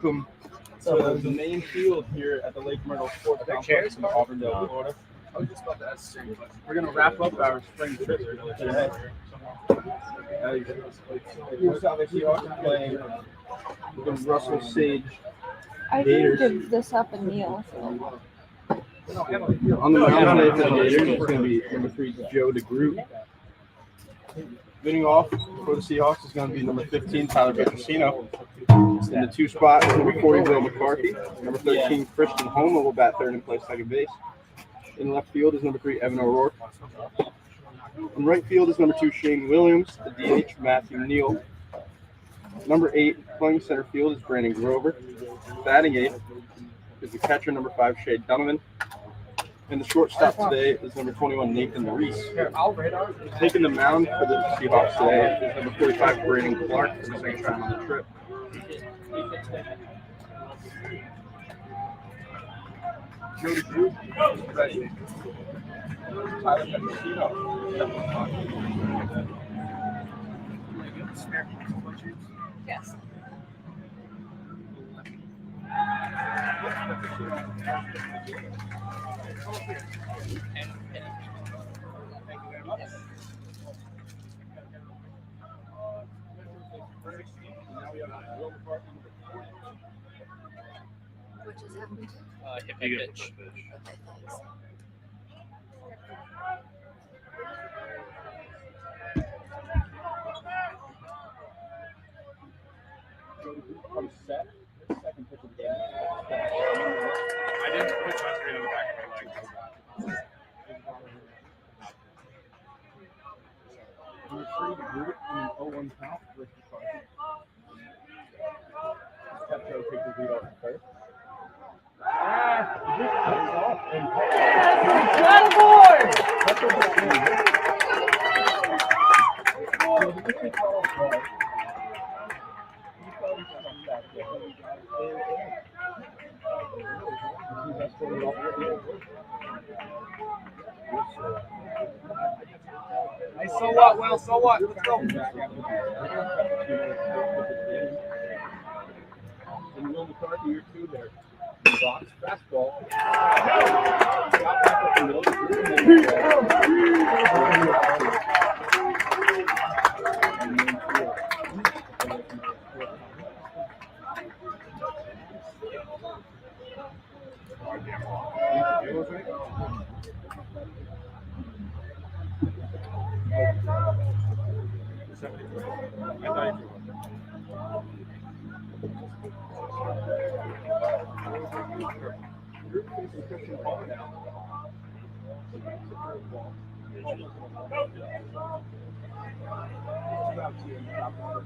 Welcome to the main field here at the Lake Myrtle Sports Complex in Auburndale, Florida. We're going to wrap up our spring trip today. Here's Salve Seahawks playing the Russell Sage Gators. I can give this up and kneel. So. On the mound today for the Gators, it's going to be number 3, Joe DeGroot. Leading off for the Seahawks is going to be number 15, Tyler Petrosino. In the 2 spot, number 40, Will McCarthy. Number 13, Christian Homer will bat third and play second base. In left field is number 3, Evan O'Rourke. In right field is number 2, Shane Williams. The DH, Matthew Neal. Number 8, playing center field is Brandon Grover. Batting 8 is the catcher, number 5, Shea Donovan. And the shortstop today is number 21, Nathan Reese. Taking the mound for the Seahawks today is number 45, Brandon Clark, for the second time on the trip. Joe DeGroot is ready. Tyler Petrosino. Yes. What just happened? Hip pitch. Okay, thanks. Comes set. Second pitch of the game. I didn't put sunscreen on the back of my leg. Number 3, DeGroot in an 0-1 count versus McCarthy. Petro takes the lead off the first. Hey, so what, Will? So what? Let's go. And Will McCarthy, you're 2 there. Box fastball.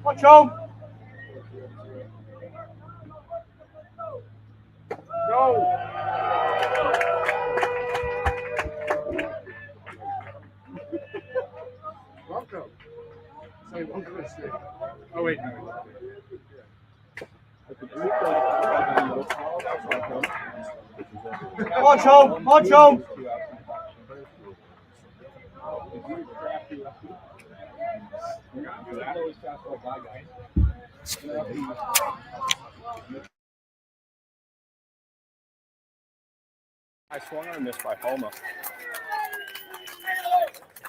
Watch home. Go. Bronco. Say Bronco mistake. Oh wait, no. Watch home. Watch home. I swung on this by Homa.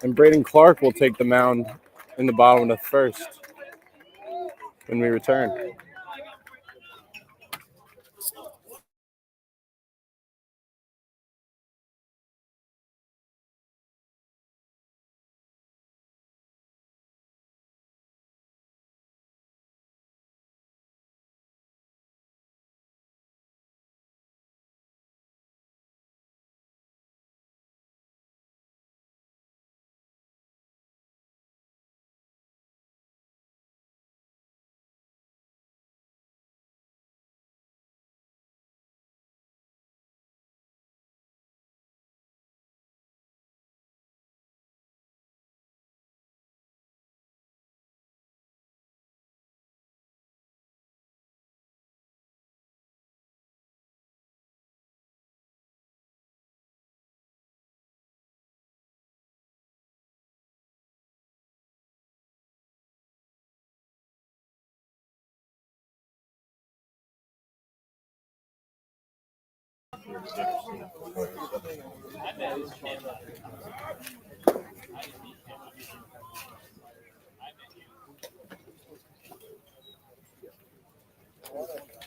And Braden Clark will take the mound in the bottom of the first when we return. The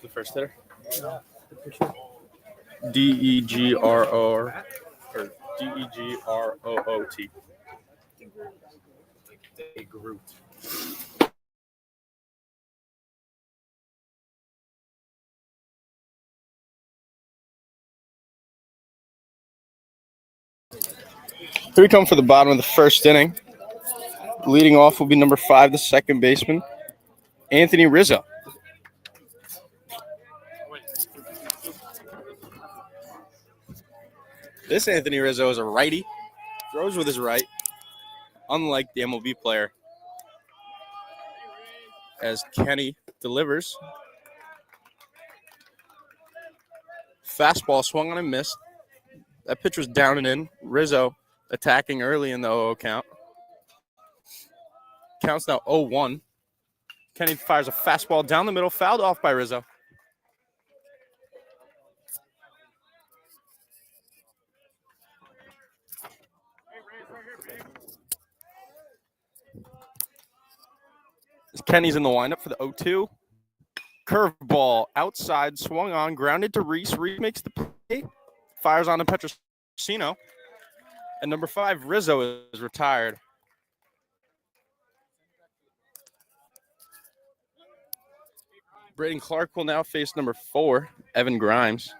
first hitter. DEGROR or DEGROOT. A Groot. Here we come for the bottom of the first inning. Leading off will be number 5, the second baseman, Anthony Rizzo. This Anthony Rizzo is a righty, throws with his right, unlike the MLB player. As Kenny delivers. Fastball swung on and missed. That pitch was down and in. Rizzo attacking early in the 0-0 count. Counts now 0-1. Kenny fires a fastball down the middle, fouled off by Rizzo. Kenny's in the windup for the 0-2. Curveball outside, swung on, grounded to Reese. Reese makes the play, fires on to Petrosino. And number 5, Rizzo, is retired. Braden Clark will now face number 4, Evan Grimes,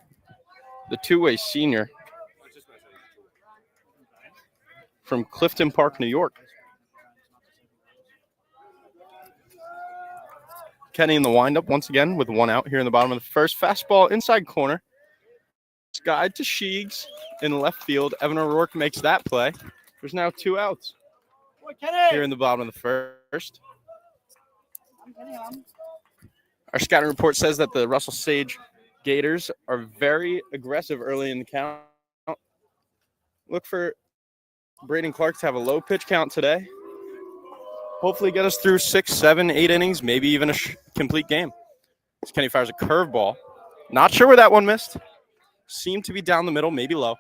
the two-way senior from Clifton Park, New York. Kenny in the windup once again with 1 out here in the bottom of the first. Fastball inside corner. Skied to Sheegs in left field. Evan O'Rourke makes that play. There's now 2 outs here in the bottom of the first. Our scouting report says that the Russell Sage Gators are very aggressive early in the count. Look for Braden Clark to have a low pitch count today. Hopefully get us through 6, 7, 8 innings, maybe even a complete game. As Kenny fires a curveball. Not sure where that one missed. Seemed to be down the middle, maybe low.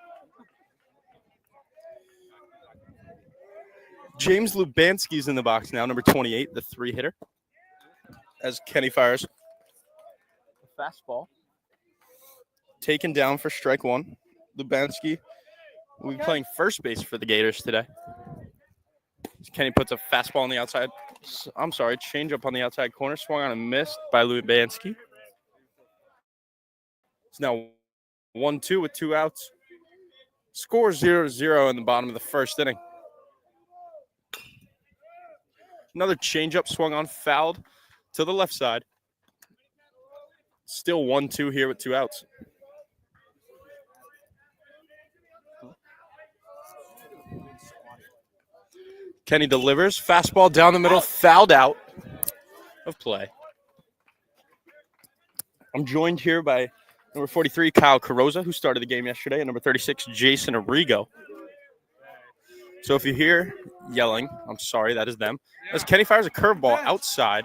James Lubanski's in the box now, number 28, the 3-hitter. As Kenny fires a fastball. Taken down for strike 1. Lubanski will be playing first base for the Gators today. Kenny puts a fastball on the outside. Changeup on the outside corner. Swung on and missed by Lubanski. It's now 1-2 with 2 outs. Score 0-0 in the bottom of the first inning. Another changeup swung on, fouled to the left side. Still 1-2 here with 2 outs. Kenny delivers. Fastball down the middle, fouled out of play. I'm joined here by number 43, Kyle Carrozza, who started the game yesterday, and number 36, Jason Arrigo. So if you hear yelling, I'm sorry, that is them. As Kenny fires a curveball outside.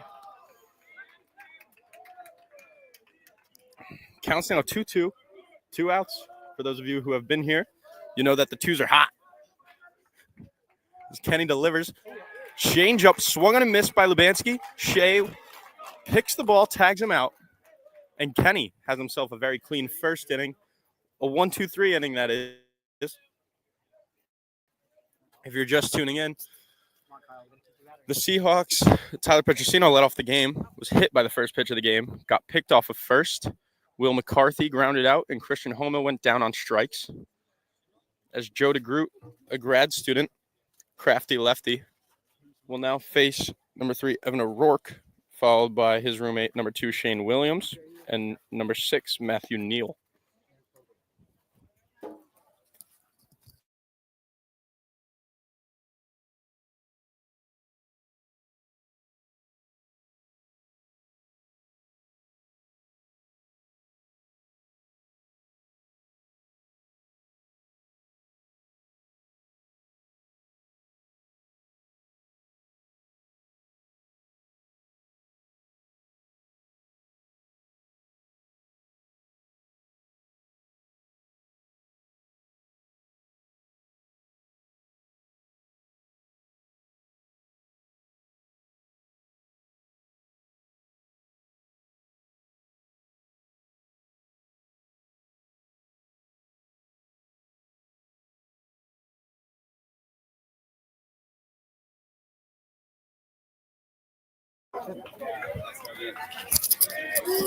Counts now 2-2, 2 outs. For those of you who have been here, you know that the 2s are hot. As Kenny delivers. Change up, swung on and missed by Lubanski. Shea picks the ball, tags him out. And Kenny has himself a very clean first inning. A 1-2-3 inning, that is. If you're just tuning in, the Seahawks, Tyler Petrosino led off the game, was hit by the first pitch of the game, got picked off of first. Will McCarthy grounded out, and Christian Homa went down on strikes. As Joe DeGroot, a grad student, crafty lefty, will now face number 3, Evan O'Rourke, followed by his roommate, number 2, Shane Williams, and number 6, Matthew Neal.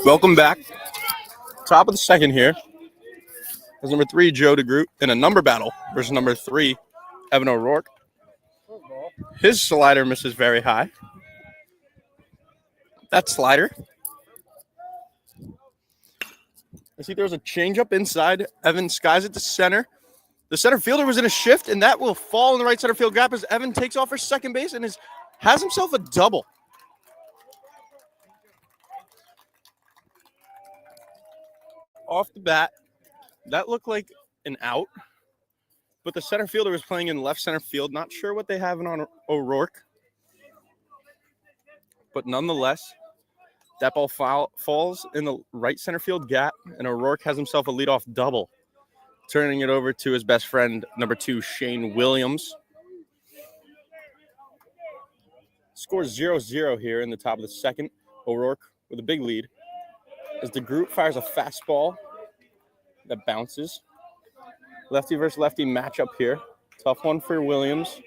Welcome back. Top of the second here. As number 3, Joe DeGroot, in a number battle versus number 3, Evan O'Rourke. His slider misses very high. That slider. I see there's a changeup inside. Evan skies it to center. The center fielder was in a shift, and that will fall in the right center field gap as Evan takes off for second base and has himself a double. Off the bat, that looked like an out, but the center fielder was playing in left center field. Not sure what they have on O'Rourke, but nonetheless, that ball falls in the right center field gap, and O'Rourke has himself a leadoff double, turning it over to his best friend, number 2, Shane Williams. Scores 0-0 here in the top of the second. O'Rourke with a big lead as DeGroot fires a fastball that bounces. Lefty versus lefty matchup here. Tough one for Williams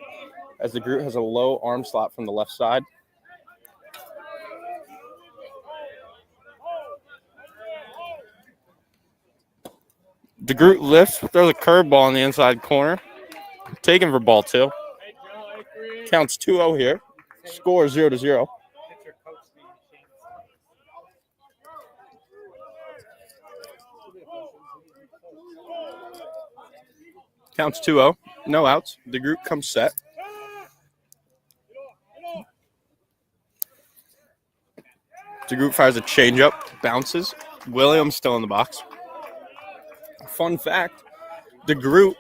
as DeGroot has a low arm slot from the left side. DeGroot lifts, throws a curveball in the inside corner. Taken for ball 2. Counts 2-0 here. Score 0-0. Counts 2-0. No outs. DeGroot comes set. DeGroot fires a changeup. Bounces. Williams still in the box. Fun fact, DeGroot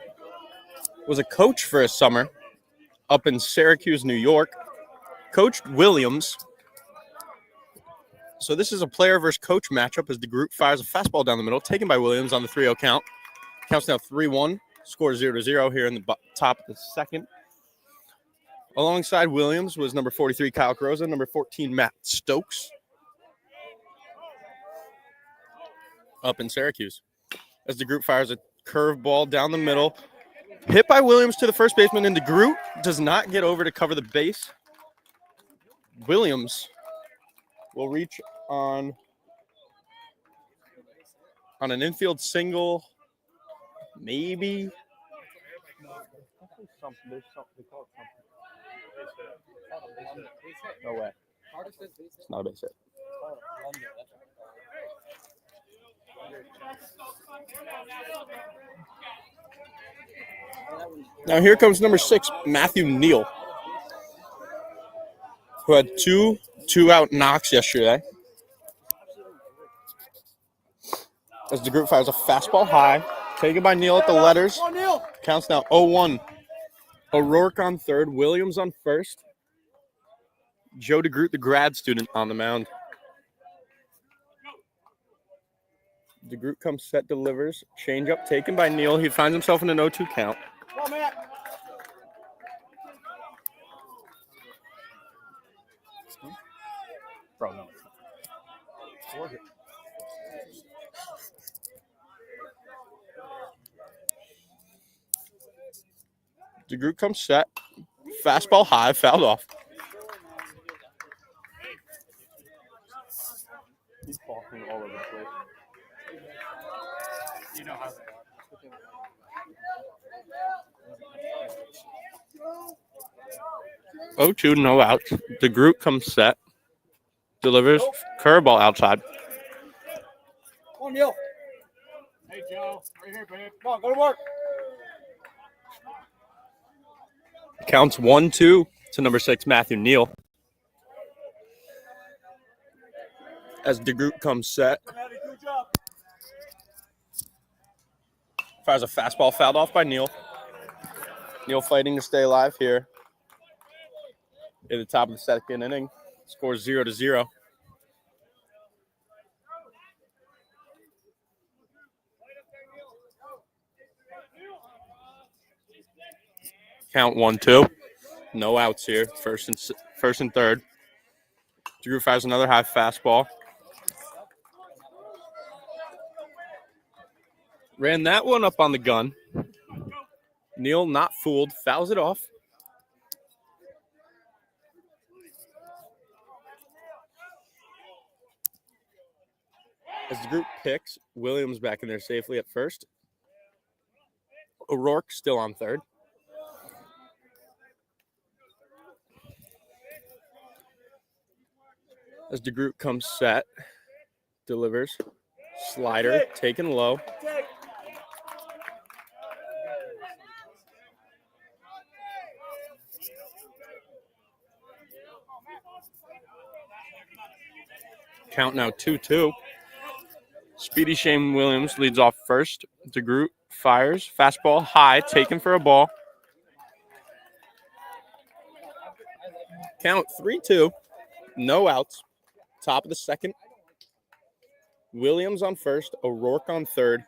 was a coach for a summer up in Syracuse, New York. Coached Williams. So this is a player versus coach matchup as DeGroot fires a fastball down the middle, taken by Williams on the 3-0 count. Counts now 3-1. Score 0-0 here in the top of the second. Alongside Williams was number 43, Kyle Croza, number 14, Matt Stokes. Up in Syracuse. As DeGroot fires a curveball down the middle. Hit by Williams to the first baseman, and DeGroot does not get over to cover the base. Williams will reach on an infield single. Maybe. No way. It's not a base hit. Now here comes number 6, Matthew Neal, who had two-out knocks yesterday. As DeGroot fires a fastball high, taken by Neal at the letters. Counts now 0-1. O'Rourke on third, Williams on first. Joe DeGroot, the grad student, on the mound. DeGroot comes set, delivers. Changeup taken by Neal. He finds himself in an 0-2 count. Bro, no. DeGroot comes set. Fastball high, fouled off. He's walking all over the place. You know how they are. 0-2, no outs. DeGroot comes set. Delivers. Curveball outside. Come on, Neil. Hey, Joe. Right here, babe. Come on, go to work. Counts 1-2 to number 6, Matthew Neal. As DeGroot comes set. Fires a fastball fouled off by Neal. Neal fighting to stay alive here. At the top of the second inning. Scores 0-0. Count 1-2. No outs here. First and third. DeGroot fires another high fastball. Ran that one up on the gun. Neal not fooled. Fouls it off. As the group picks, Williams back in there safely at first. O'Rourke still on third. As the group comes set, delivers. Slider, taken low. Count now 2-2. Speedy Shane Williams leads off first. DeGroot fires. Fastball high, taken for a ball. Count 3-2. No outs. Top of the second. Williams on first. O'Rourke on third.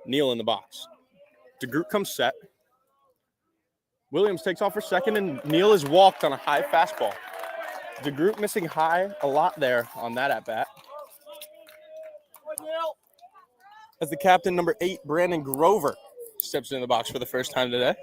Neal in the box. DeGroot comes set. Williams takes off for second, and Neal is walked on a high fastball. DeGroot missing high a lot there on that at-bat. As the captain, number 8, Brandon Grover, steps in the box for the first time today.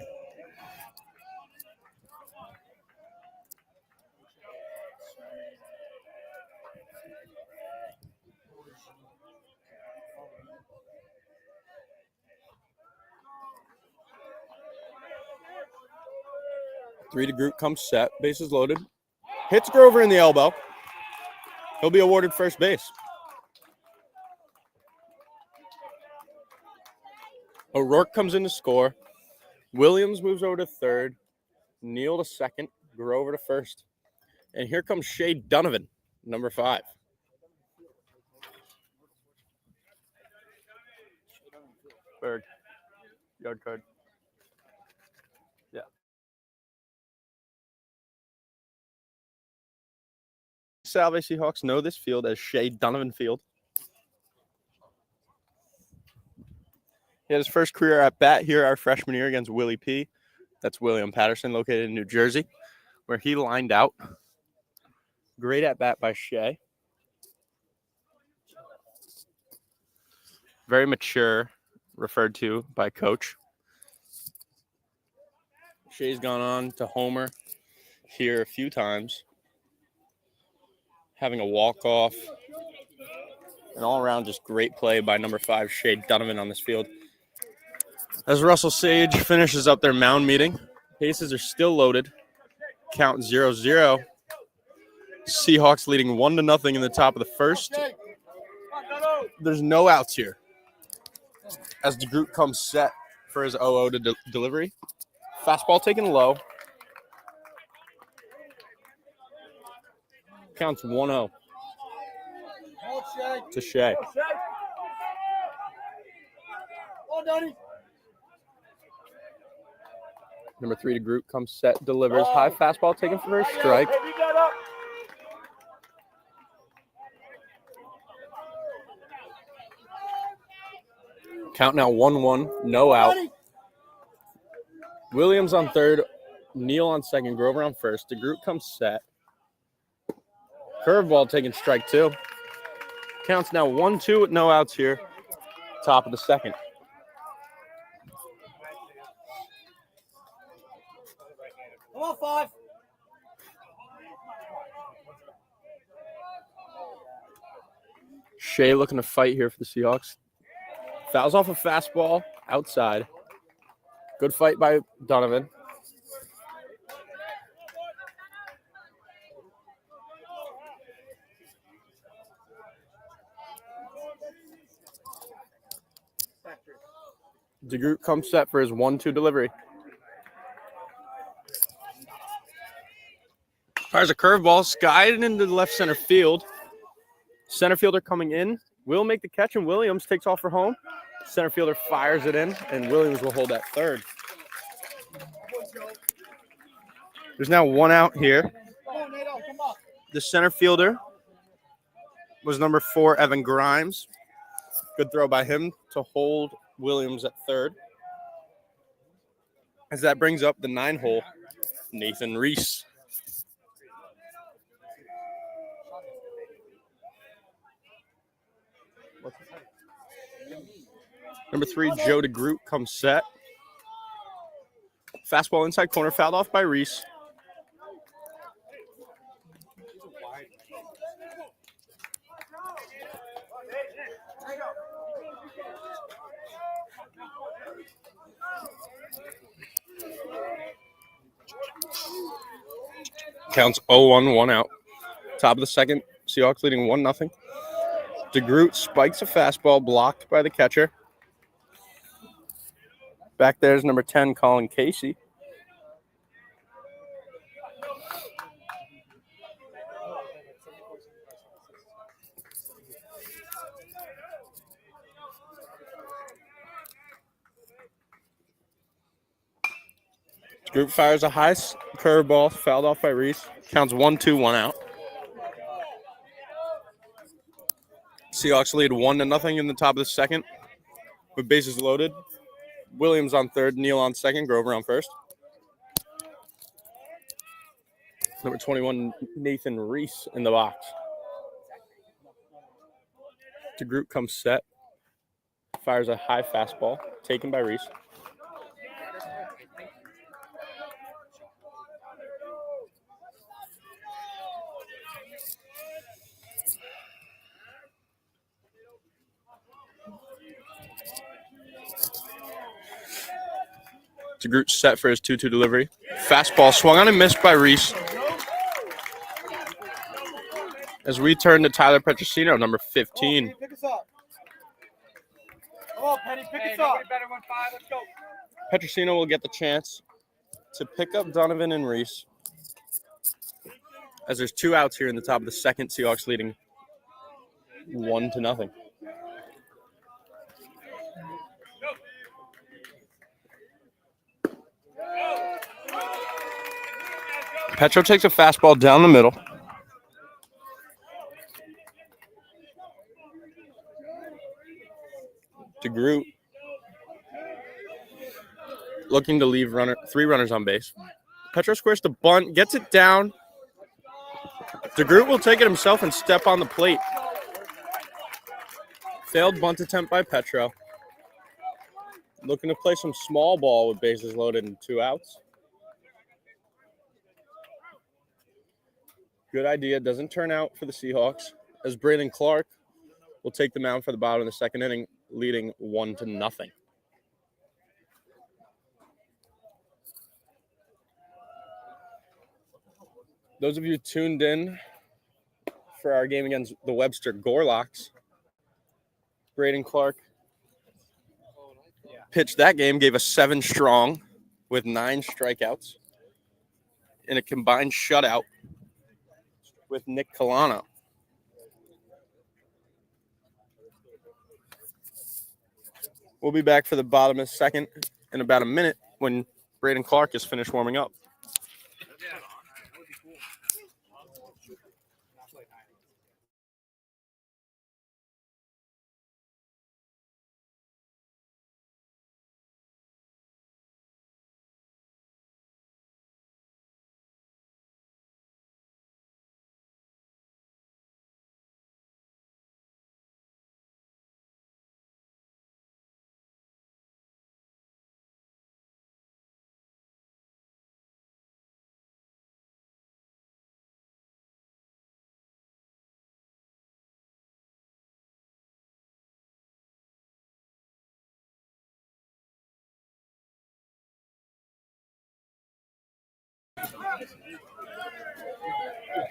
Three DeGroot comes set, bases loaded. Hits Grover in the elbow. He'll be awarded first base. O'Rourke comes in to score. Williams moves over to third. Neal to second. Grover to first. And here comes Shea Donovan, number 5. Third. Yard card. Yeah. Salve Seahawks know this field as Shea Donovan Field. He had his first career at bat here our freshman year against Willie P. That's William Patterson, located in New Jersey, where he lined out. Great at bat by Shea. Very mature, referred to by coach. Shea's gone on to homer here a few times, having a walk-off. An all-around just great play by number 5, Shea Donovan on this field. As Russell Sage finishes up their mound meeting, bases are still loaded. Count 0-0. Seahawks leading 1-0 in the top of the first. There's no outs here. As DeGroot comes set for his 0-0 to delivery. Fastball taken low. Counts 1-0 to Shea. Number 3 DeGroot comes set, delivers. High fastball taken for a strike. Count now 1-1, no out. Williams on third, Neal on second, Grover on first. DeGroot comes set. Curveball taking strike 2. Counts now 1-2 with no outs here. Top of the second. Come on, 5. Shea looking to fight here for the Seahawks. Fouls off a fastball outside. Good fight by Donovan. DeGroot comes set for his 1-2 delivery. Fires a curveball, skied into the left center field. Center fielder coming in will make the catch, and Williams takes off for home. Center fielder fires it in, and Williams will hold at third. There's now 1 out here. The center fielder was number 4, Evan Grimes. Good throw by him to hold Williams at third. As that brings up the 9-hole, Nathan Reese. Number 3, Joe DeGroot comes set. Fastball inside corner, fouled off by Reese. Counts 0-1, 1 out. Top of the second, Seahawks leading 1-0. DeGroot spikes a fastball blocked by the catcher. Back there's number 10, Colin Casey. DeGroot fires a high curveball, fouled off by Reese. Counts 1-2, 1 out. Seahawks lead 1-0 in the top of the second with bases loaded. Williams on third, Neal on second, Grover on first. Number 21, Nathan Reese in the box. DeGroot comes set, fires a high fastball, taken by Reese. DeGroot set for his 2-2 delivery. Fastball swung on and missed by Reese. As we turn to Tyler Petrosino, number 15. Pick us up. Come on, Penny, pick us up. Let's go. Petrosino will get the chance to pick up Donovan and Reese. As there's 2 outs here in the top of the second, Seahawks leading 1-0. Petro takes a fastball down the middle. DeGroot looking to leave 3 runners on base. Petro squares the bunt, gets it down. DeGroot will take it himself and step on the plate. Failed bunt attempt by Petro. Looking to play some small ball with bases loaded and 2 outs. Good idea. Doesn't turn out for the Seahawks as Braden Clark will take the mound for the bottom of the second inning, leading 1-0. Those of you tuned in for our game against the Webster Gorlocks, Braden Clark pitched that game, gave us 7 strong with 9 strikeouts in a combined shutout with Nick Colano. We'll be back for the bottom of the second in about a minute when Braden Clark is finished warming up.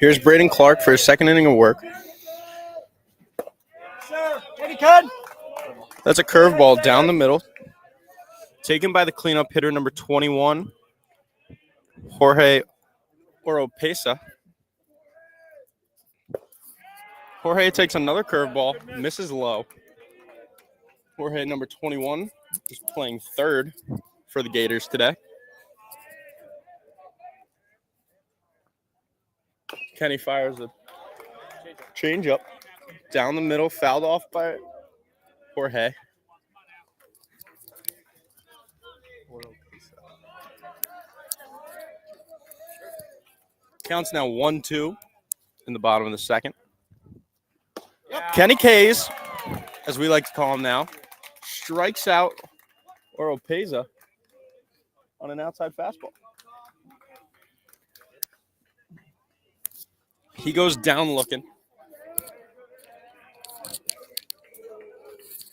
Here's Braden Clark for his second inning of work. Sir, Eddie Cud. That's a curveball down the middle. Taken by the cleanup hitter, number 21, Jorge Oropesa. Jorge takes another curveball, misses low. Jorge, number 21, is playing third for the Gators today. Kenny fires a changeup down the middle, fouled off by Jorge. Counts now 1-2 in the bottom of the second. Kenny Kays, as we like to call him now, strikes out Oropesa on an outside fastball. He goes down looking.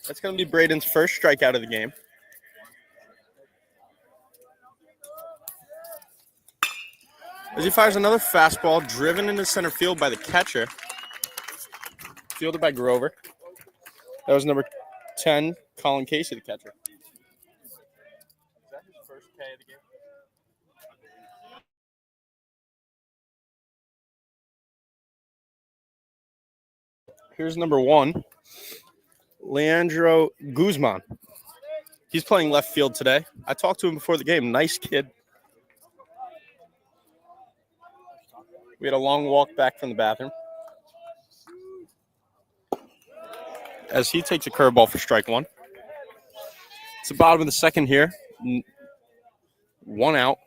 That's going to be Braden's first strikeout of the game. As he fires another fastball driven into center field by the catcher. Fielded by Grover. That was number 10, Colin Casey, the catcher. Is that his first K of the game? Here's number 1, Leandro Guzman. He's playing left field today. I talked to him before the game. Nice kid. We had a long walk back from the bathroom. As he takes a curveball for strike 1. It's the bottom of the second here. 1 out.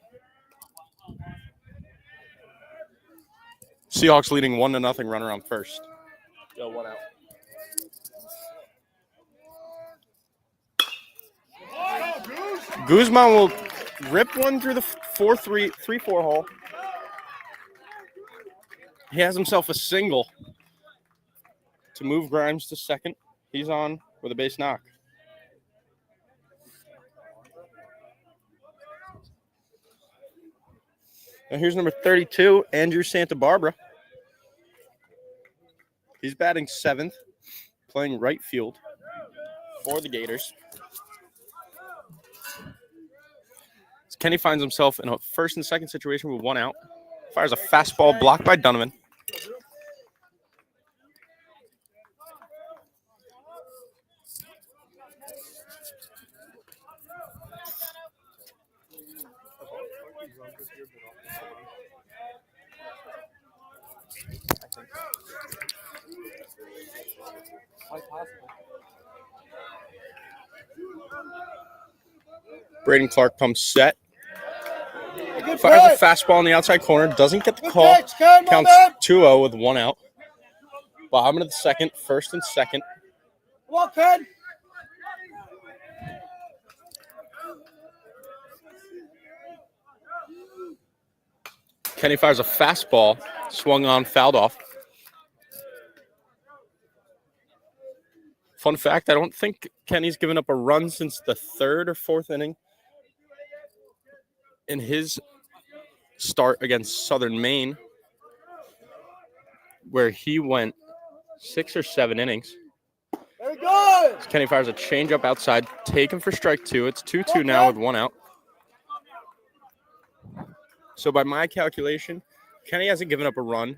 Seahawks leading 1-0, runner on first. Go 1 out. Guzman will rip one through the 3-4 hole. He has himself a single to move Grimes to second. He's on with a base knock. Now here's number 32, Andrew Santa Barbara. He's batting 7th, playing right field for the Gators. Kenny finds himself in a first and second situation with 1 out. Fires a fastball blocked by Donovan. Braden Clark comes set. Fires a fastball on the outside corner. Doesn't get the call. Counts 2-0 with 1 out. Bottom of the second, first and second. Kenny fires a fastball. Swung on, fouled off. Fun fact, I don't think Kenny's given up a run since the 3rd or 4th inning in his start against Southern Maine, where he went 6 or 7 innings. Very good. Kenny fires a changeup outside, taken for strike 2. It's 2-2 now with 1 out. So by my calculation, Kenny hasn't given up a run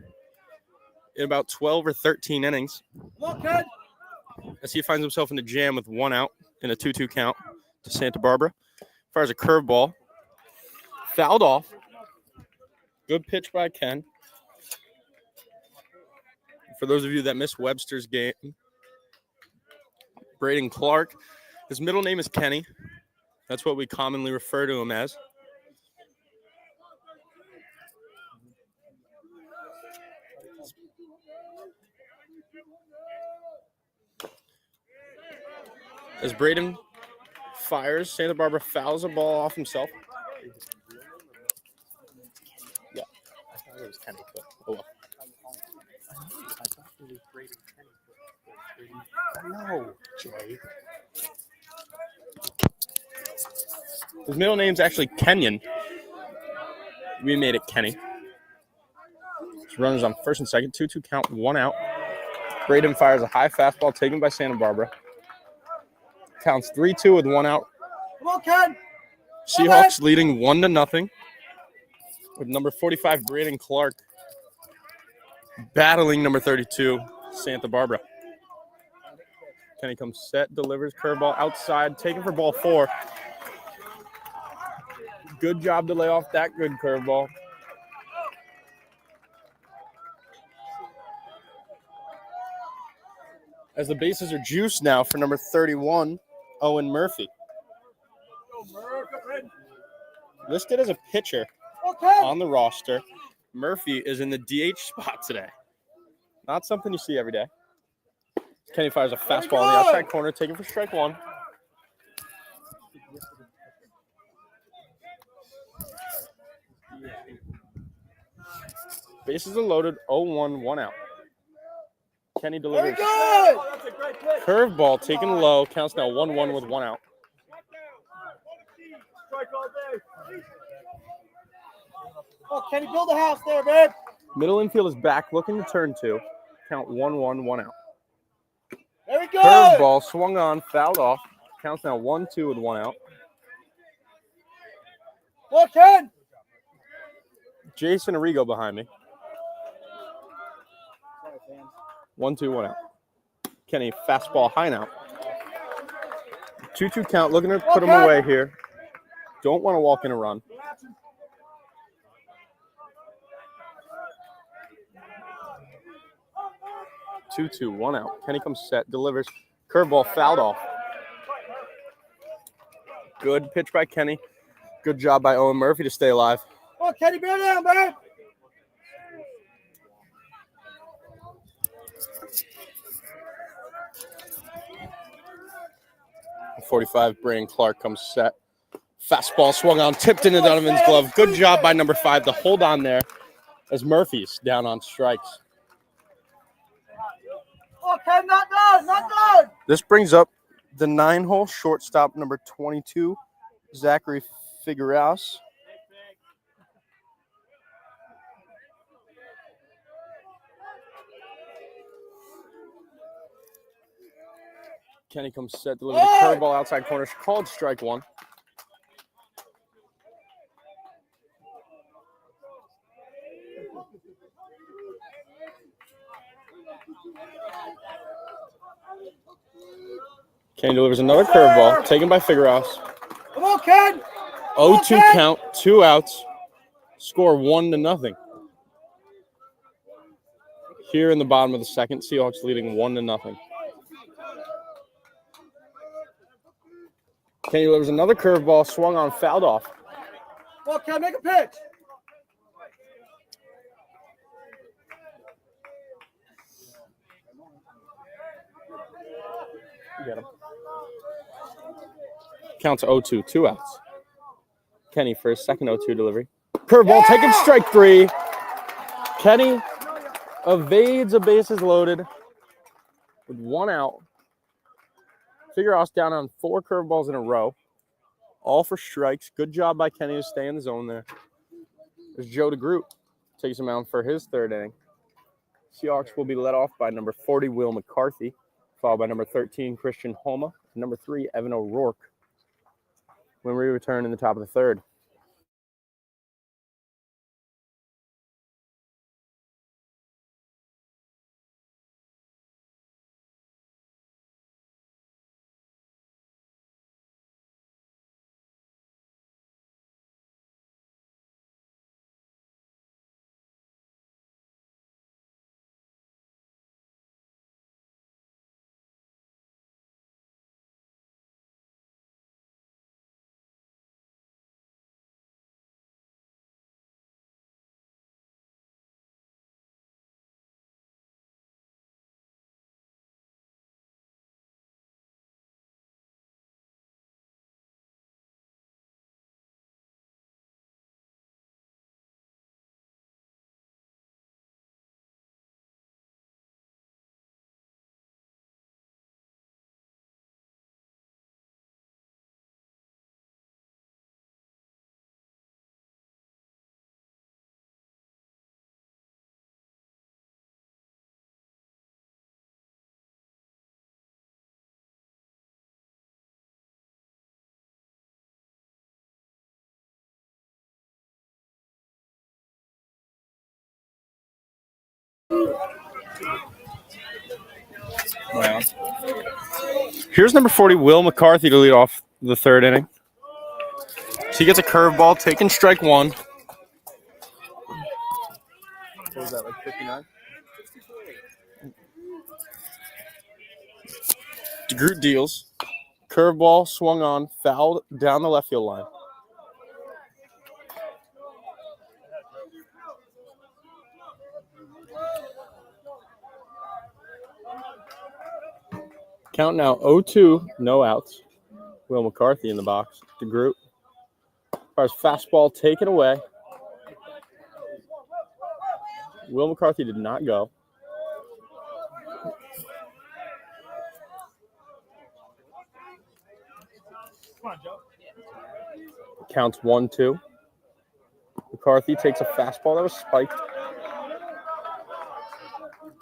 in about 12 or 13 innings. As he finds himself in the jam with 1 out in a 2-2 count to Santa Barbara. Fires a curveball. Fouled off. Good pitch by Ken. For those of you that missed Webster's game, Braden Clark, his middle name is Kenny. That's what we commonly refer to him as. As Braden fires, Santa Barbara fouls a ball off himself. Yeah. I thought it was Kenny. Oh, well. I thought it was Braden Kenny. No, Jay. His middle name's actually Kenyon. We made it Kenny. Runners on first and second. 2-2 count, 1 out. Braden fires a high fastball taken by Santa Barbara. Counts 3-2 with 1 out. Come on, Ken. Seahawks leading 1-0 with number 45, Braden Clark, battling number 32, Santa Barbara. Kenny comes set, delivers curveball outside, taken for ball 4. Good job to lay off that good curveball. As the bases are juiced now for number 31, Owen Murphy. Listed as a pitcher on the roster, Murphy is in the DH spot today. Not something you see every day. Kenny fires a fastball on the outside corner, taken for strike 1. Bases are loaded, 0-1, 1 out. Kenny delivers. Curveball taken low. Counts now 1-1 with 1 out. Oh, Kenny, build a house there, man. Middle infield is back, looking to turn 2. Count 1-1, 1 out. Very good. Curveball swung on, fouled off. Counts now 1-2 with 1 out. Well, Ken. Jason Arrigo behind me. 1-2, 1 out. Kenny, fastball high now. 2-2 count, looking to put him away here. Don't want to walk in a run. Two, 1 out. Kenny comes set, delivers. Curveball fouled off. Good pitch by Kenny. Good job by Owen Murphy to stay alive. Oh, Kenny, bear down, man. .45, Brian Clark comes set. Fastball swung on, tipped into Donovan's glove. Good job by number 5 to hold on there as Murphy's down on strikes. Oh, Ken, not done, not done. This brings up the 9-hole shortstop number 22, Zachary Figueroas. Kenny comes set, delivers a curveball outside corner, called strike 1. Kenny delivers another curveball, taken by Figueroas. Come on, Ken. 0-2 count, 2 outs. Score 1-0. Here in the bottom of the second, Seahawks leading 1-0. Kenny delivers another curveball, swung on, fouled off. Well, Ken, make a pitch. Get him. Counts 0-2, 2 outs. Kenny for his second 0-2 delivery. Curveball taking strike 3. Kenny evades a bases loaded with 1 out. Figueroas down on 4 curveballs in a row. All for strikes. Good job by Kenny to stay in the zone there. There's Joe DeGroot. Takes him out for his 3rd inning. Seahawks will be led off by number 40, Will McCarthy, followed by number 13, Christian Homa, and number 3, Evan O'Rourke, when we return in the top of the 3rd. Wow. Here's number 40, Will McCarthy, to lead off the 3rd inning. So he gets a curveball, taking strike 1. What was that, like 59? DeGroot deals. Curveball swung on, fouled down the left field line. Count now 0-2, no outs. Will McCarthy in the box. DeGroot. As fastball taken away. Will McCarthy did not go. Counts 1-2. McCarthy takes a fastball that was spiked.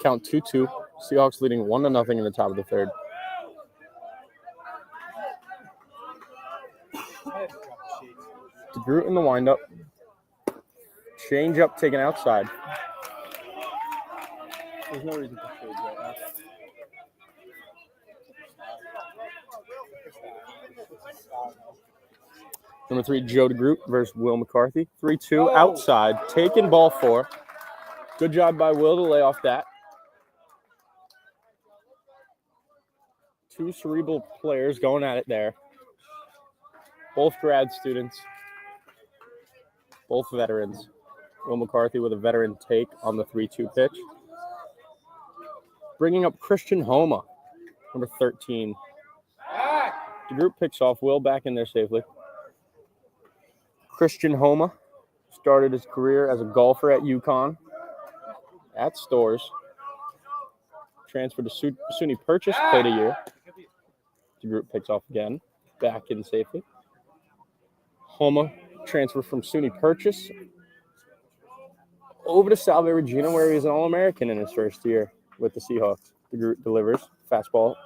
Count 2-2. Seahawks leading 1-0 in the top of the third. DeGroot in the windup. Change up taken outside. There's no reason to change that. Number 3, Joe DeGroot versus Will McCarthy. 3-2 outside. Taken ball 4. Good job by Will to lay off that. Two cerebral players going at it there. Both grad students. Both veterans. Will McCarthy with a veteran take on the 3-2 pitch. Bringing up Christian Homa, number 13. DeGroot picks off. Will back in there safely. Christian Homa started his career as a golfer at UConn, at Storrs. Transferred to SUNY Purchase, played a year. DeGroot picks off again, back in safely. Homa transferred from SUNY Purchase over to Salve Regina, where he was an All-American in his first year with the Seahawks. DeGroot delivers. Fastball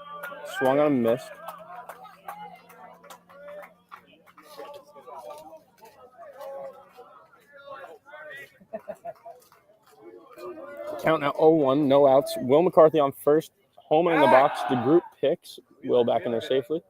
swung on and missed. Count now 0-1, no outs. Will McCarthy on first. Homa in the box. DeGroot picks. Will back in there safely.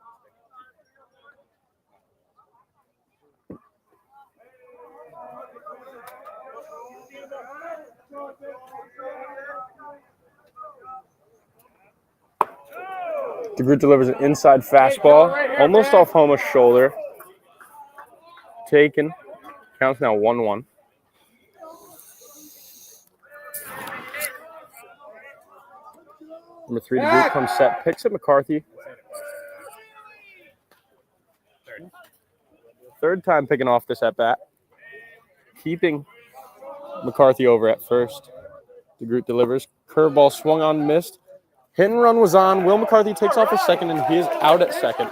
DeGroot delivers an inside fastball, almost off Homa's shoulder. Taken. Counts now 1-1. Number 3, DeGroot comes set, picks at McCarthy. Third time picking off this at bat. Keeping McCarthy over at first. DeGroot delivers. Curveball swung on, missed. Hit and run was on. Will McCarthy takes off a second, and he is out at second.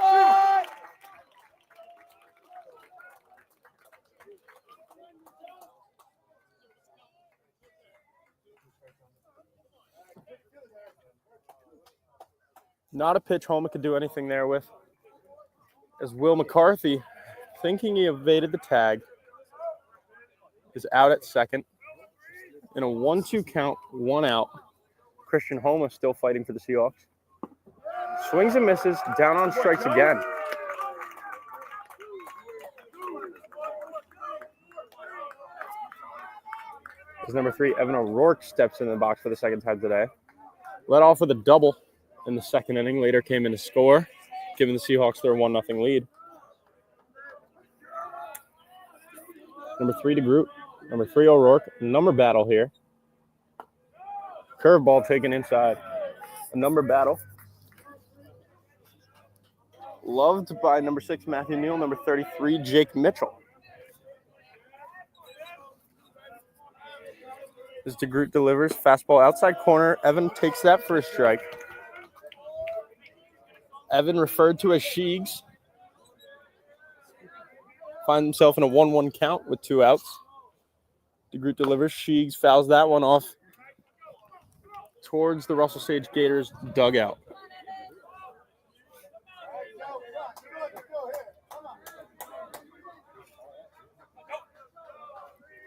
Not a pitch Homa could do anything there with. As Will McCarthy, thinking he evaded the tag, is out at second. In a 1-2 count, 1 out. Christian Homa still fighting for the Seahawks. Swings and misses, down on strikes again. As number 3, Evan O'Rourke steps in the box for the second time today. Led off with a double in the second inning, later came in to score, giving the Seahawks their 1-0 lead. Number 3, DeGroot. Number 3, O'Rourke. Number battle here. Curveball taken inside. A number battle. Loved by number 6, Matthew Neal. Number 33, Jake Mitchell. As DeGroot delivers, fastball outside corner. Evan takes that for a strike. Evan, referred to as Sheegs, finds himself in a 1-1 count with 2 outs. DeGroot delivers. Sheegs fouls that one off towards the Russell Sage Gators dugout.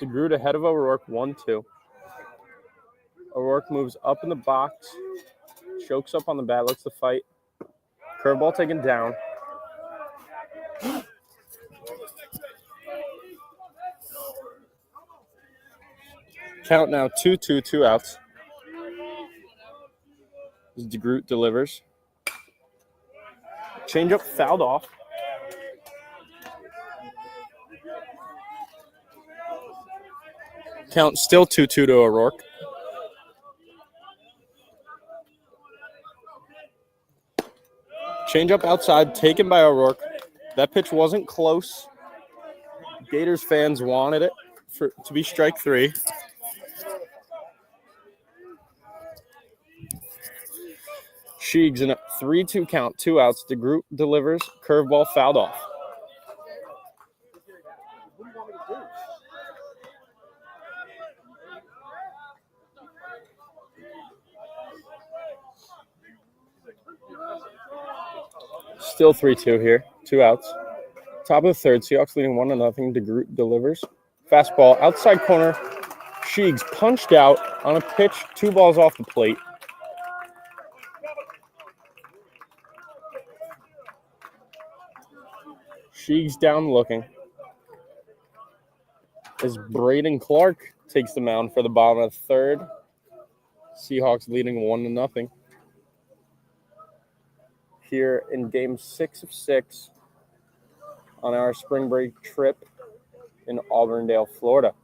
DeGroot ahead of O'Rourke, 1-2. O'Rourke moves up in the box, chokes up on the bat, looks to fight. Curveball taken down. Count now 2-2, 2 outs. DeGroot delivers. Changeup fouled off. Count still 2-2 to O'Rourke. Changeup outside, taken by O'Rourke. That pitch wasn't close. Gators fans wanted it to be strike 3. Sheegs in a 3-2 count, 2 outs. DeGroot delivers. Curveball fouled off. Still 3-2 here. 2 outs. Top of the third. Seahawks leading 1-0. DeGroot delivers. Fastball outside corner. Sheegs punched out on a pitch. 2 balls off the plate. Sheegs down looking. As Braden Clark takes the mound for the bottom of the third. Seahawks leading 1-0. Here in game 6 of 6 on our spring break trip in Auburndale, Florida.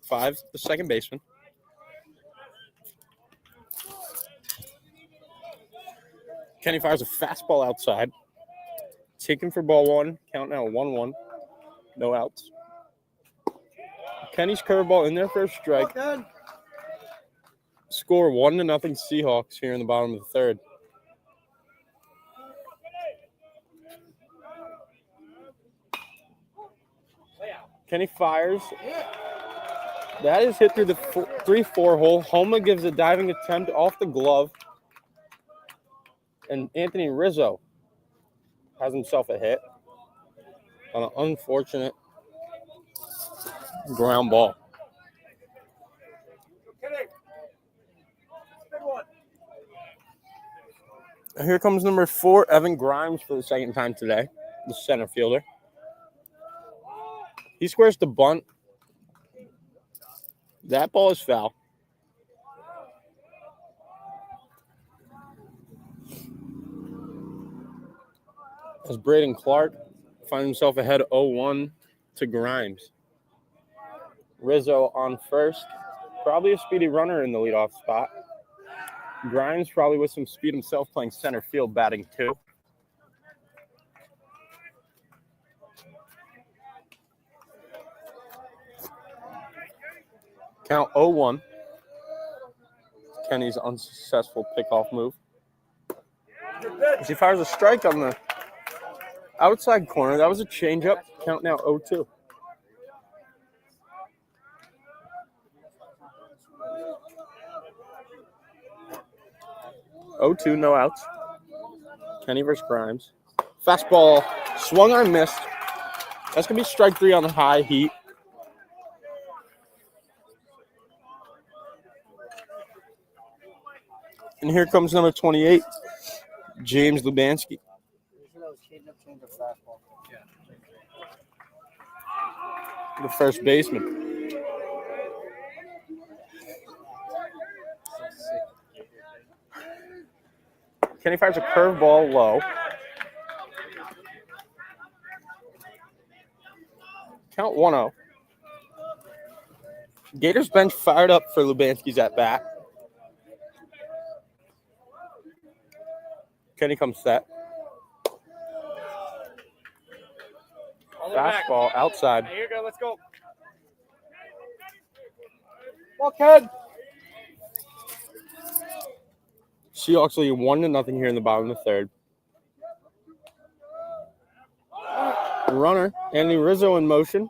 Five, the second baseman. Kenny fires a fastball outside. Taken for ball 1. Count now 1-1. No outs. Kenny's curveball in there for a strike. Score 1-0 Seahawks here in the bottom of the third. Kenny fires. That is hit through the 3-4 hole. Homa gives a diving attempt off the glove. And Anthony Rizzo has himself a hit on an unfortunate ground ball. And here comes number 4, Evan Grimes, for the second time today, the center fielder. He squares the bunt. That ball is foul. As Braden Clark finds himself ahead 0-1 to Grimes. Rizzo on first. Probably a speedy runner in the leadoff spot. Grimes probably with some speed himself, playing center field, batting 2. Count 0-1. Kenny's unsuccessful pickoff move. As he fires a strike on the outside corner. That was a changeup. Count now 0-2. No outs. Kenny versus Grimes. Fastball swung on, missed. That's going to be strike 3 on the high heat. And here comes number 28, James Lubanski. The first baseman. Kenny fires a curveball low. Count 1-0. Gators bench fired up for Lubanski's at bat. Kenny comes set. Fastball outside. Here you go. Let's go. Walk head. Seahawks leading 1-0 here in the bottom of the third. Runner, Anthony Rizzo in motion.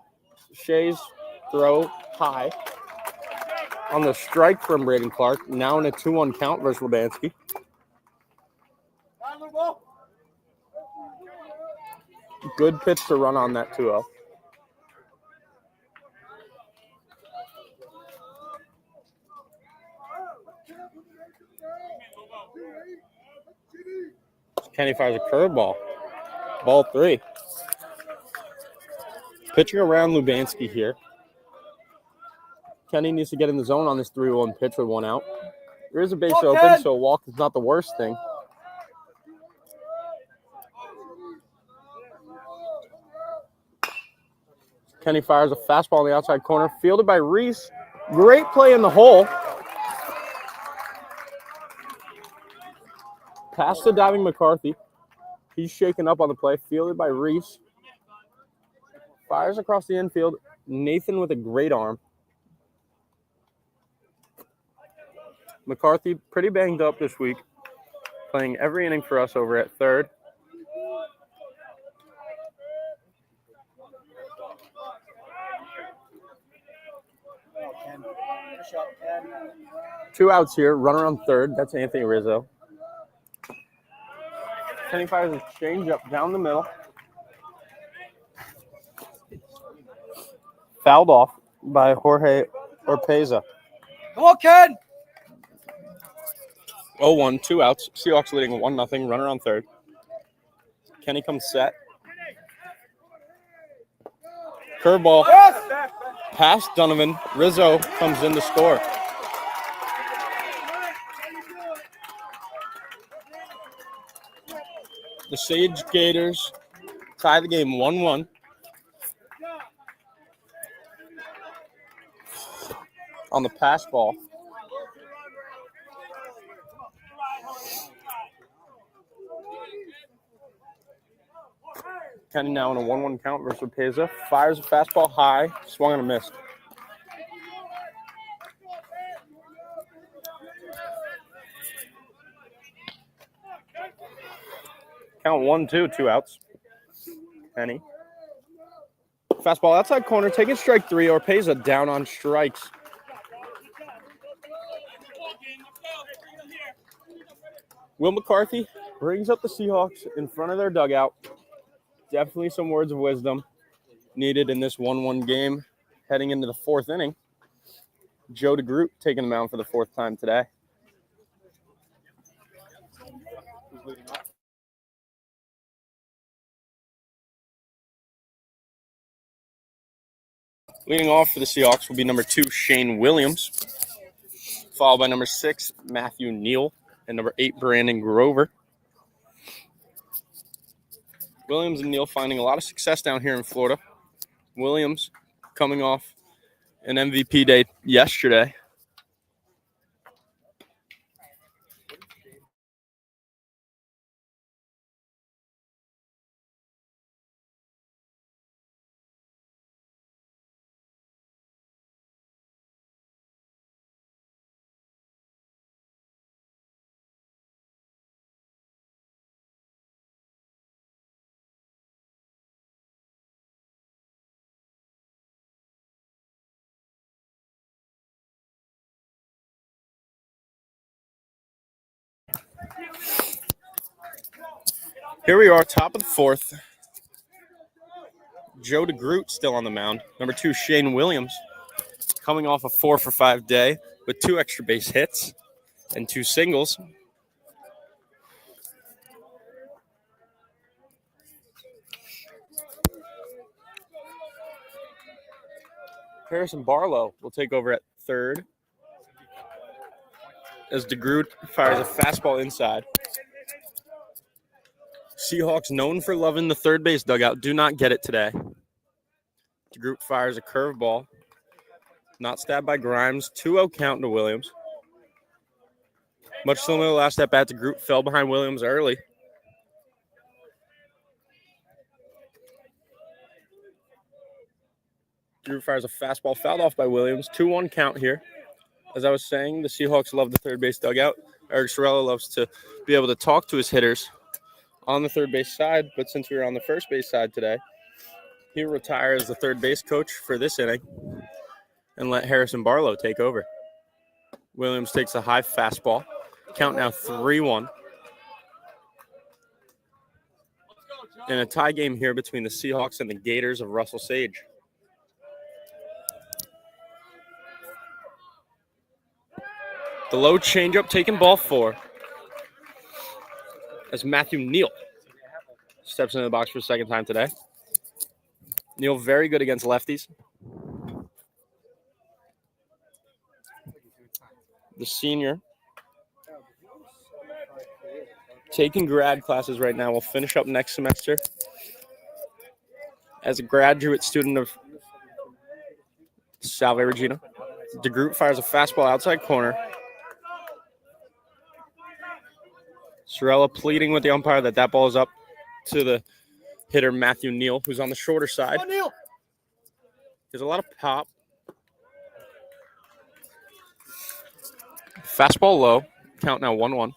Shea's throw high. on the strike from Braden Clark. Now in a 2-1 count versus Lubanski. Good pitch to run on that 2-0. Kenny fires a curveball. Ball 3. Pitching around Lubanski here. Kenny needs to get in the zone on this 3-1 pitch with 1 out. There is a base open, so a walk is not the worst thing. Kenny fires a fastball in the outside corner, fielded by Reese. Great play in the hole. Past the diving McCarthy. He's shaken up on the play, fielded by Reese. Fires across the infield. Nathan with a great arm. McCarthy pretty banged up this week, playing every inning for us over at third. Two outs here, runner on third. That's Anthony Rizzo. Kenny fires a changeup down the middle. Fouled off by Jorge Orpeza. Come on, Ken. 0-1, 2 outs. Seahawks leading 1-0. Runner on third. Kenny comes set. Curveball past Donovan. Rizzo comes in to score. The Sage Gators tie the game 1-1. On the pass ball. Kenny now in a 1-1 count versus Orpeza. Fires a fastball high. Swung and a miss. Count 1-2, 2 outs. Kenny. Fastball outside corner, taking strike 3. Orpeza down on strikes. Will McCarthy brings up the Seahawks in front of their dugout. Definitely some words of wisdom needed in this 1-1 game heading into the 4th inning. Joe DeGroot taking the mound for the 4th time today. Leading off for the Seahawks will be number 2, Shane Williams, followed by number 6, Matthew Neal, and number 8, Brandon Grover. Williams and Neal finding a lot of success down here in Florida. Williams coming off an MVP day yesterday. Here we are, top of the 4th. Joe DeGroot still on the mound. Number 2, Shane Williams, coming off a 4-for-5 day with 2 extra base hits and 2 singles. Harrison Barlow will take over at third as DeGroot fires a fastball inside. Seahawks, known for loving the third base dugout, do not get it today. DeGroot fires a curveball. Not stabbed by Grimes. 2-0 count to Williams. Much similar to last at bat, DeGroot fell behind Williams early. DeGroot fires a fastball fouled off by Williams. 2-1 count here. As I was saying, the Seahawks love the third base dugout. Eric Sorella loves to be able to talk to his hitters on the third base side, but since we were on the first base side today, he retires as the third base coach for this inning and let Harrison Barlow take over. Williams takes a high fastball. Count now 3-1. In a tie game here between the Seahawks and the Gators of Russell Sage. The low changeup taking ball 4. As Matthew Neal steps into the box for the second time today. Neal very good against lefties. The senior taking grad classes right now. Will finish up next semester as a graduate student of Salve Regina. DeGroot fires a fastball outside corner. Sorella pleading with the umpire that ball is up to the hitter Matthew Neal, who's on the shorter side. There's a lot of pop. Fastball low. Count now 1-1.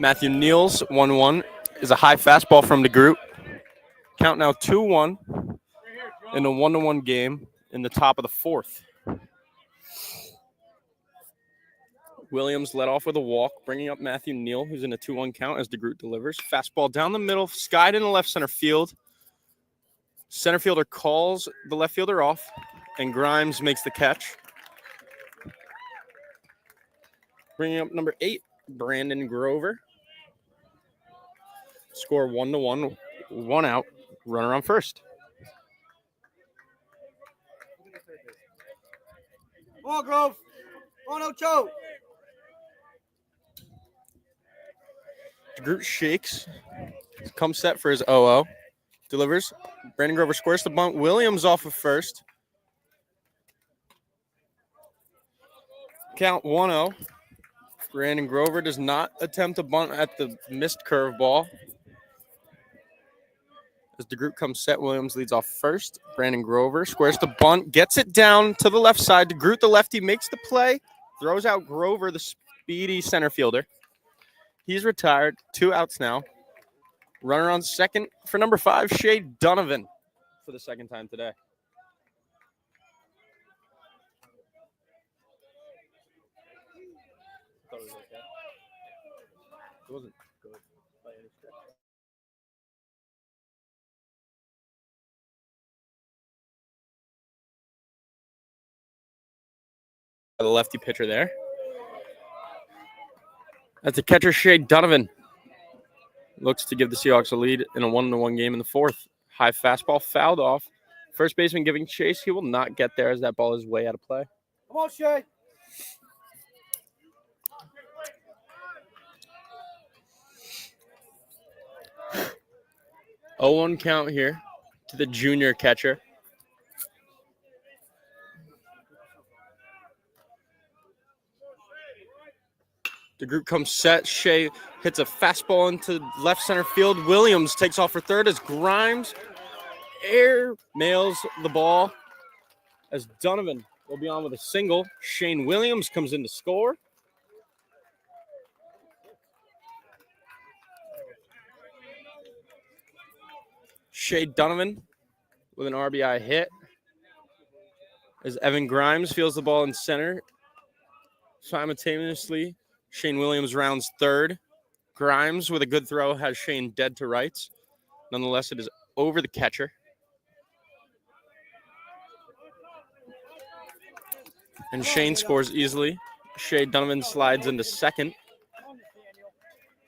Matthew Neal's 1-1 is a high fastball from DeGroot. Count now 2-1 in a 1-1 game in the top of the 4th. Williams led off with a walk, bringing up Matthew Neal, who's in a 2-1 count as DeGroot delivers. Fastball down the middle, skied in the left center field. Center fielder calls the left fielder off, and Grimes makes the catch. Bringing up number 8, Brandon Grover. Score 1-1, 1 out, runner on first. Come on, Grove. Come on, Ocho. DeGroot shakes, comes set for his 0-0. Delivers. Brandon Grover squares the bunt. Williams off of first. Count 1-0. Brandon Grover does not attempt a bunt at the missed curveball. As DeGroot comes set, Williams leads off first. Brandon Grover squares the bunt, gets it down to the left side. DeGroot, the lefty, makes the play, throws out Grover, the speedy center fielder. He's retired. 2 outs now. Runner on second for number 5, Shea Donovan, for the second time today. It wasn't good by any stretch. The lefty pitcher there. That's the catcher, Shea Donovan. Looks to give the Seahawks a lead in a 1-1 game in the 4th. High fastball fouled off. First baseman giving chase. He will not get there as that ball is way out of play. Come on, Shea. Oh, 1 count here to the junior catcher. DeGroot comes set. Shea hits a fastball into left center field. Williams takes off for third as Grimes air mails the ball as Donovan will be on with a single. Shane Williams comes in to score. Shea Donovan with an RBI hit as Evan Grimes fields the ball in center. Simultaneously, Shane Williams rounds third. Grimes with a good throw has Shane dead to rights. Nonetheless, it is over the catcher. And Shane scores easily. Shea Donovan slides into second.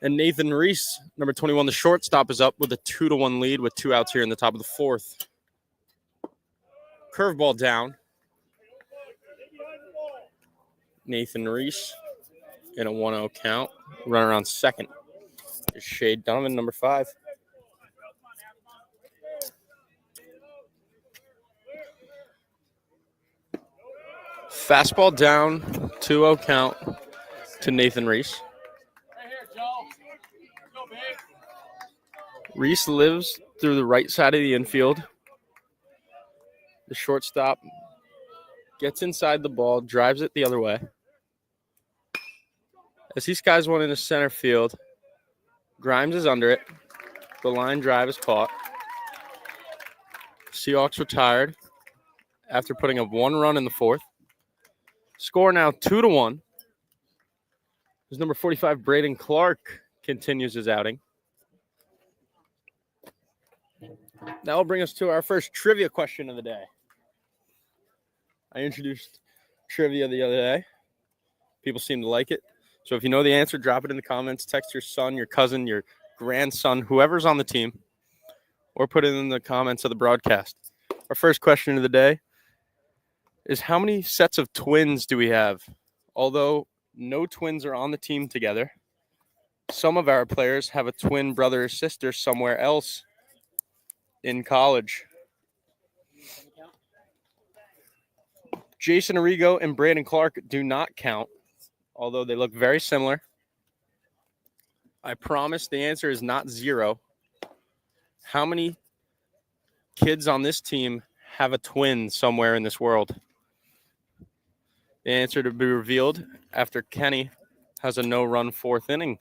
And Nathan Reese, number 21, the shortstop, is up with a 2-1 lead with 2 outs here in the top of the 4th. Curveball down. Nathan Reese in a 1-0 count. Runner on second is Shea Donovan, number 5. Fastball down, 2-0 count to Nathan Reese. Reese lives through the right side of the infield. The shortstop gets inside the ball, drives it the other way. As he skies one into center field, Grimes is under it. The line drive is caught. Seahawks retired after putting up 1 run in the 4th. Score now 2-1. As number 45, Braden Clark, continues his outing. That will bring us to our first trivia question of the day. I introduced trivia the other day. People seem to like it. So if you know the answer, drop it in the comments. Text your son, your cousin, your grandson, whoever's on the team, or put it in the comments of the broadcast. Our first question of the day is, how many sets of twins do we have? Although no twins are on the team together, some of our players have a twin brother or sister somewhere else in college. Jason Arrigo and Brandon Clark do not count, although they look very similar. I promise the answer is not 0. How many kids on this team have a twin somewhere in this world? The answer to be revealed after Kenny has a no-run 4th inning.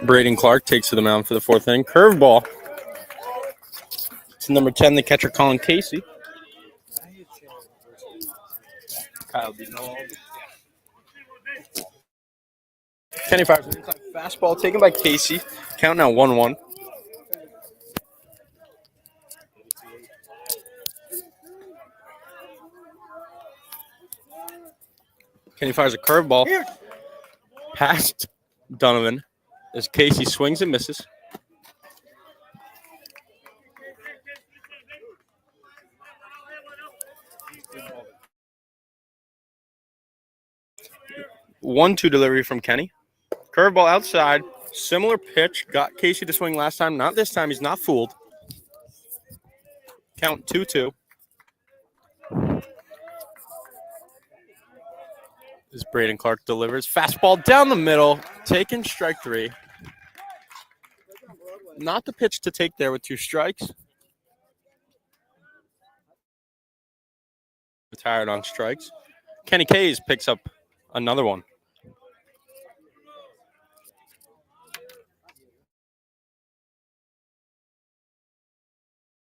Braden Clark takes to the mound for the 4th inning. Curveball to number 10, the catcher, Colin Casey. Kyle Kenny fires an inside fastball taken by Casey. Count now 1-1. Kenny fires a curveball past Donovan as Casey swings and misses. One-two delivery from Kenny. Curveball outside. Similar pitch. Got Casey to swing last time. Not this time. He's not fooled. Count 2-2. As Braden Clark delivers. Fastball down the middle. Taken strike 3. Not the pitch to take there with 2 strikes. Retired on strikes. Kenny Kays picks up another one.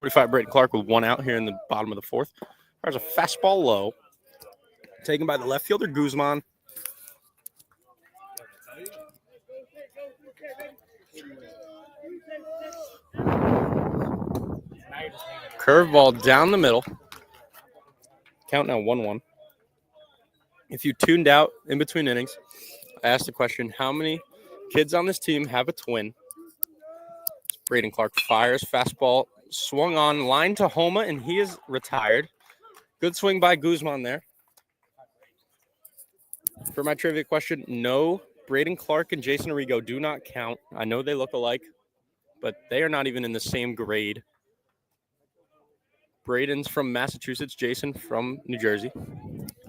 Braden Clark with 1 out here in the bottom of the 4th. There's a fastball low. Taken by the left fielder, Guzman. Curveball down the middle. Count now 1-1. If you tuned out in between innings, I asked the question, how many kids on this team have a twin? Braden Clark fires, fastball swung on, line to Homa, and he is retired. Good swing by Guzman there. For my trivia question, no, Braden Clark and Jason Arrigo do not count. I know they look alike, but they are not even in the same grade. Braden's from Massachusetts, Jason from New Jersey.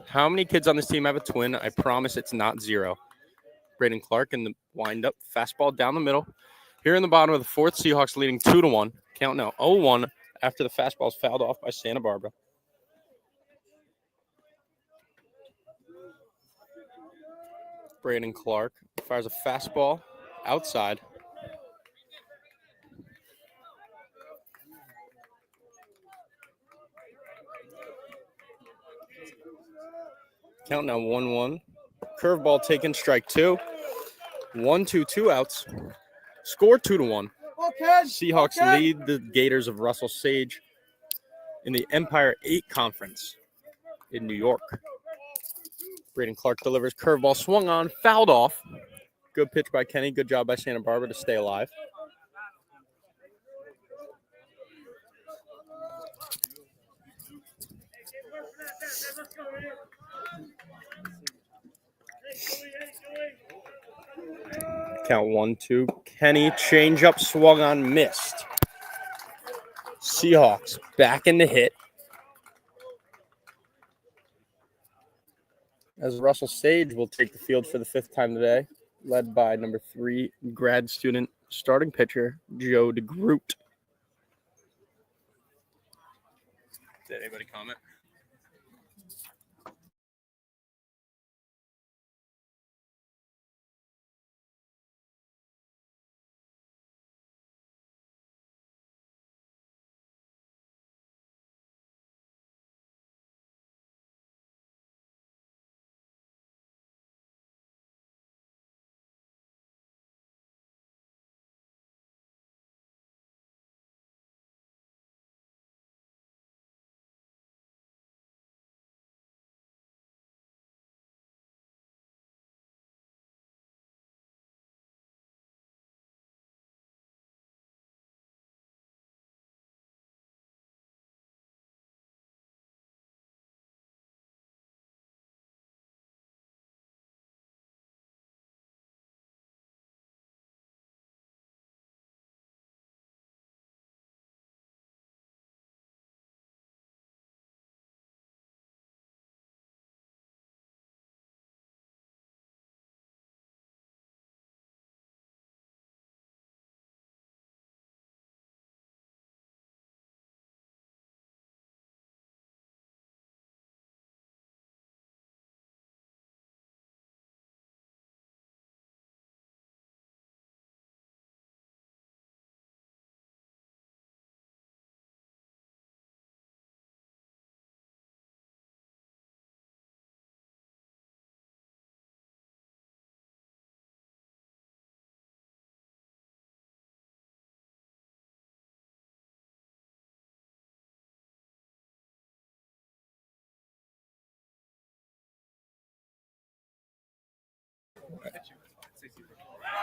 How many kids on this team have a twin? I promise it's not 0. Braden Clark in the windup, fastball down the middle. Here in the bottom of the 4th, Seahawks leading 2-1. Count now 0-1 after the fastball is fouled off by Santa Barbara. Braden Clark fires a fastball outside. Count now 1-1. Curveball taken, strike 2. 1-2, 2 outs. Score 2-1. Seahawks lead the Gators of Russell Sage in the Empire 8 Conference in New York. Braden Clark delivers, curveball swung on, fouled off. Good pitch by Kenny. Good job by Santa Barbara to stay alive. Count 1-2. Kenny, change up, swung on, missed. Seahawks back in the hit. As Russell Sage will take the field for the 5th time today, led by number 3 grad student starting pitcher Joe DeGroot. Did anybody comment?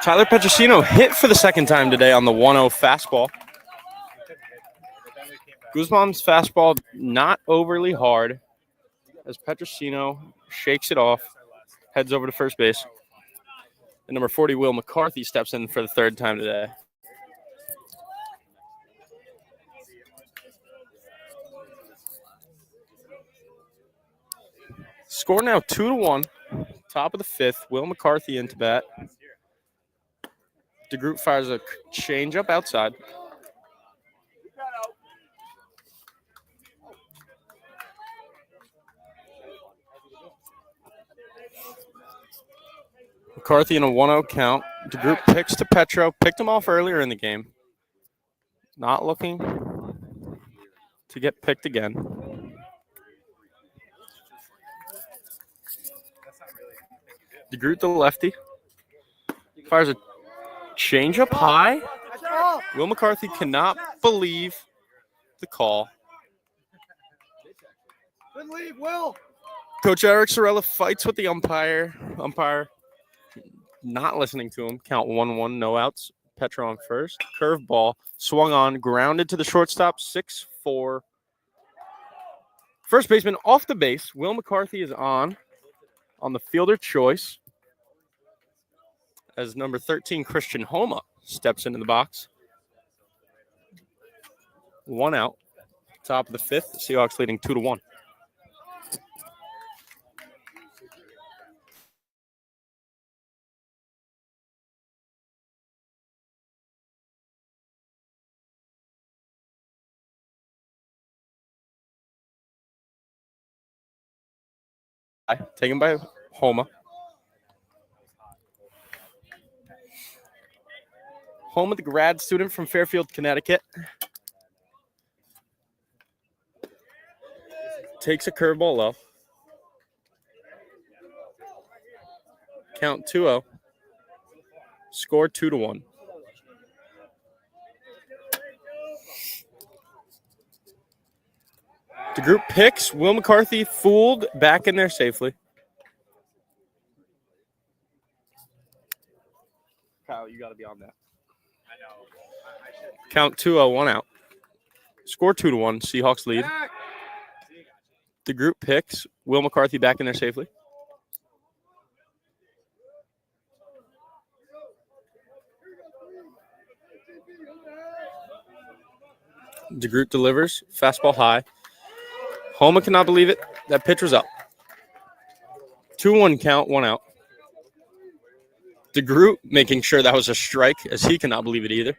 Tyler Petrosino hit for the 2nd time today on the 1-0 fastball. Guzman's fastball not overly hard as Petrosino shakes it off, heads over to first base. And number 40, Will McCarthy, steps in for the 3rd time today. Score now 2-1. Top of the 5th. Will McCarthy into bat. DeGroot fires a changeup outside. McCarthy in a 1-0 count. DeGroot picks to Petro. Picked him off earlier in the game. Not looking to get picked again. DeGroot the lefty. Fires a changeup high. Will McCarthy cannot believe the call. Good leave, Will. Coach Eric Sorella fights with the umpire. Umpire not listening to him. Count 1-1, no outs. Petro on first. Curveball swung on, grounded to the shortstop. 6-4. First baseman off the base. Will McCarthy is on the fielder choice as number 13, Christian Homa, steps into the box. 1 out. Top of the 5th. Seahawks leading 2-1. Taken by Homa. Homa, the grad student from Fairfield, Connecticut. Takes a curveball low. Count 2-0. Score 2-1. DeGroot picks. Will McCarthy fooled back in there safely. Kyle, you got to be on that. Count 2-0, 1 out. Score 2-1. Seahawks lead. DeGroot picks. Will McCarthy back in there safely. DeGroot delivers. Fastball high. Homa cannot believe it. That pitch was up. 2-1 count, 1 out. DeGroot making sure that was a strike, as he cannot believe it either.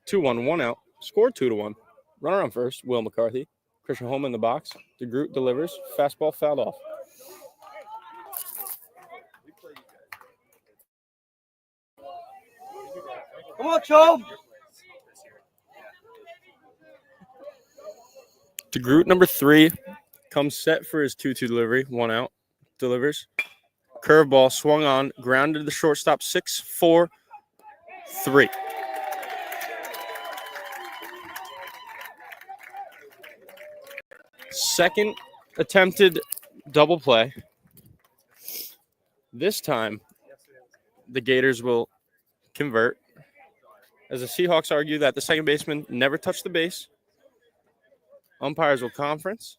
2-1, 1 out. Score 2-1. Runner on first, Will McCarthy. Christian Homa in the box. DeGroot delivers. Fastball fouled off. Come on, Joe. DeGroot, number 3, comes set for his 2-2 delivery. 1 out. Delivers. Curveball swung on. Grounded to the shortstop. 6-4-3. Second attempted double play. This time, the Gators will convert, as the Seahawks argue that the second baseman never touched the base. Umpires will conference.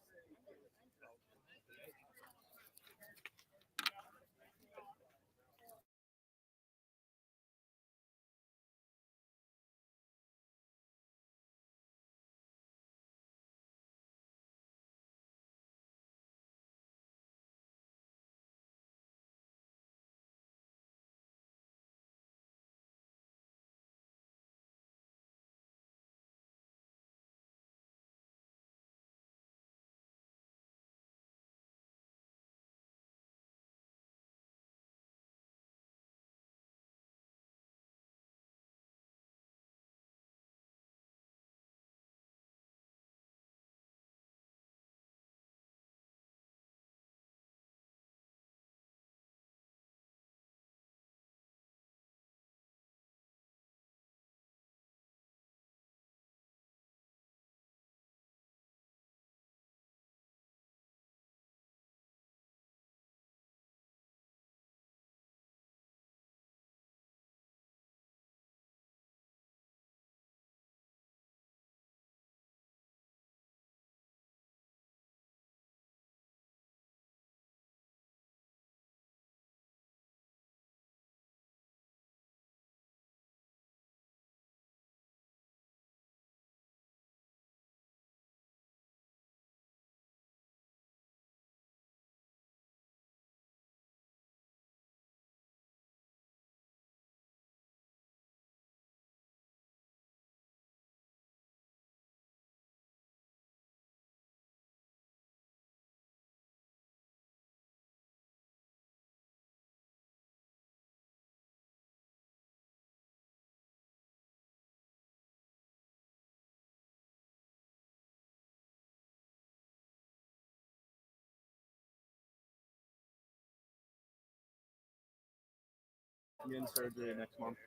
I'm getting surgery next month.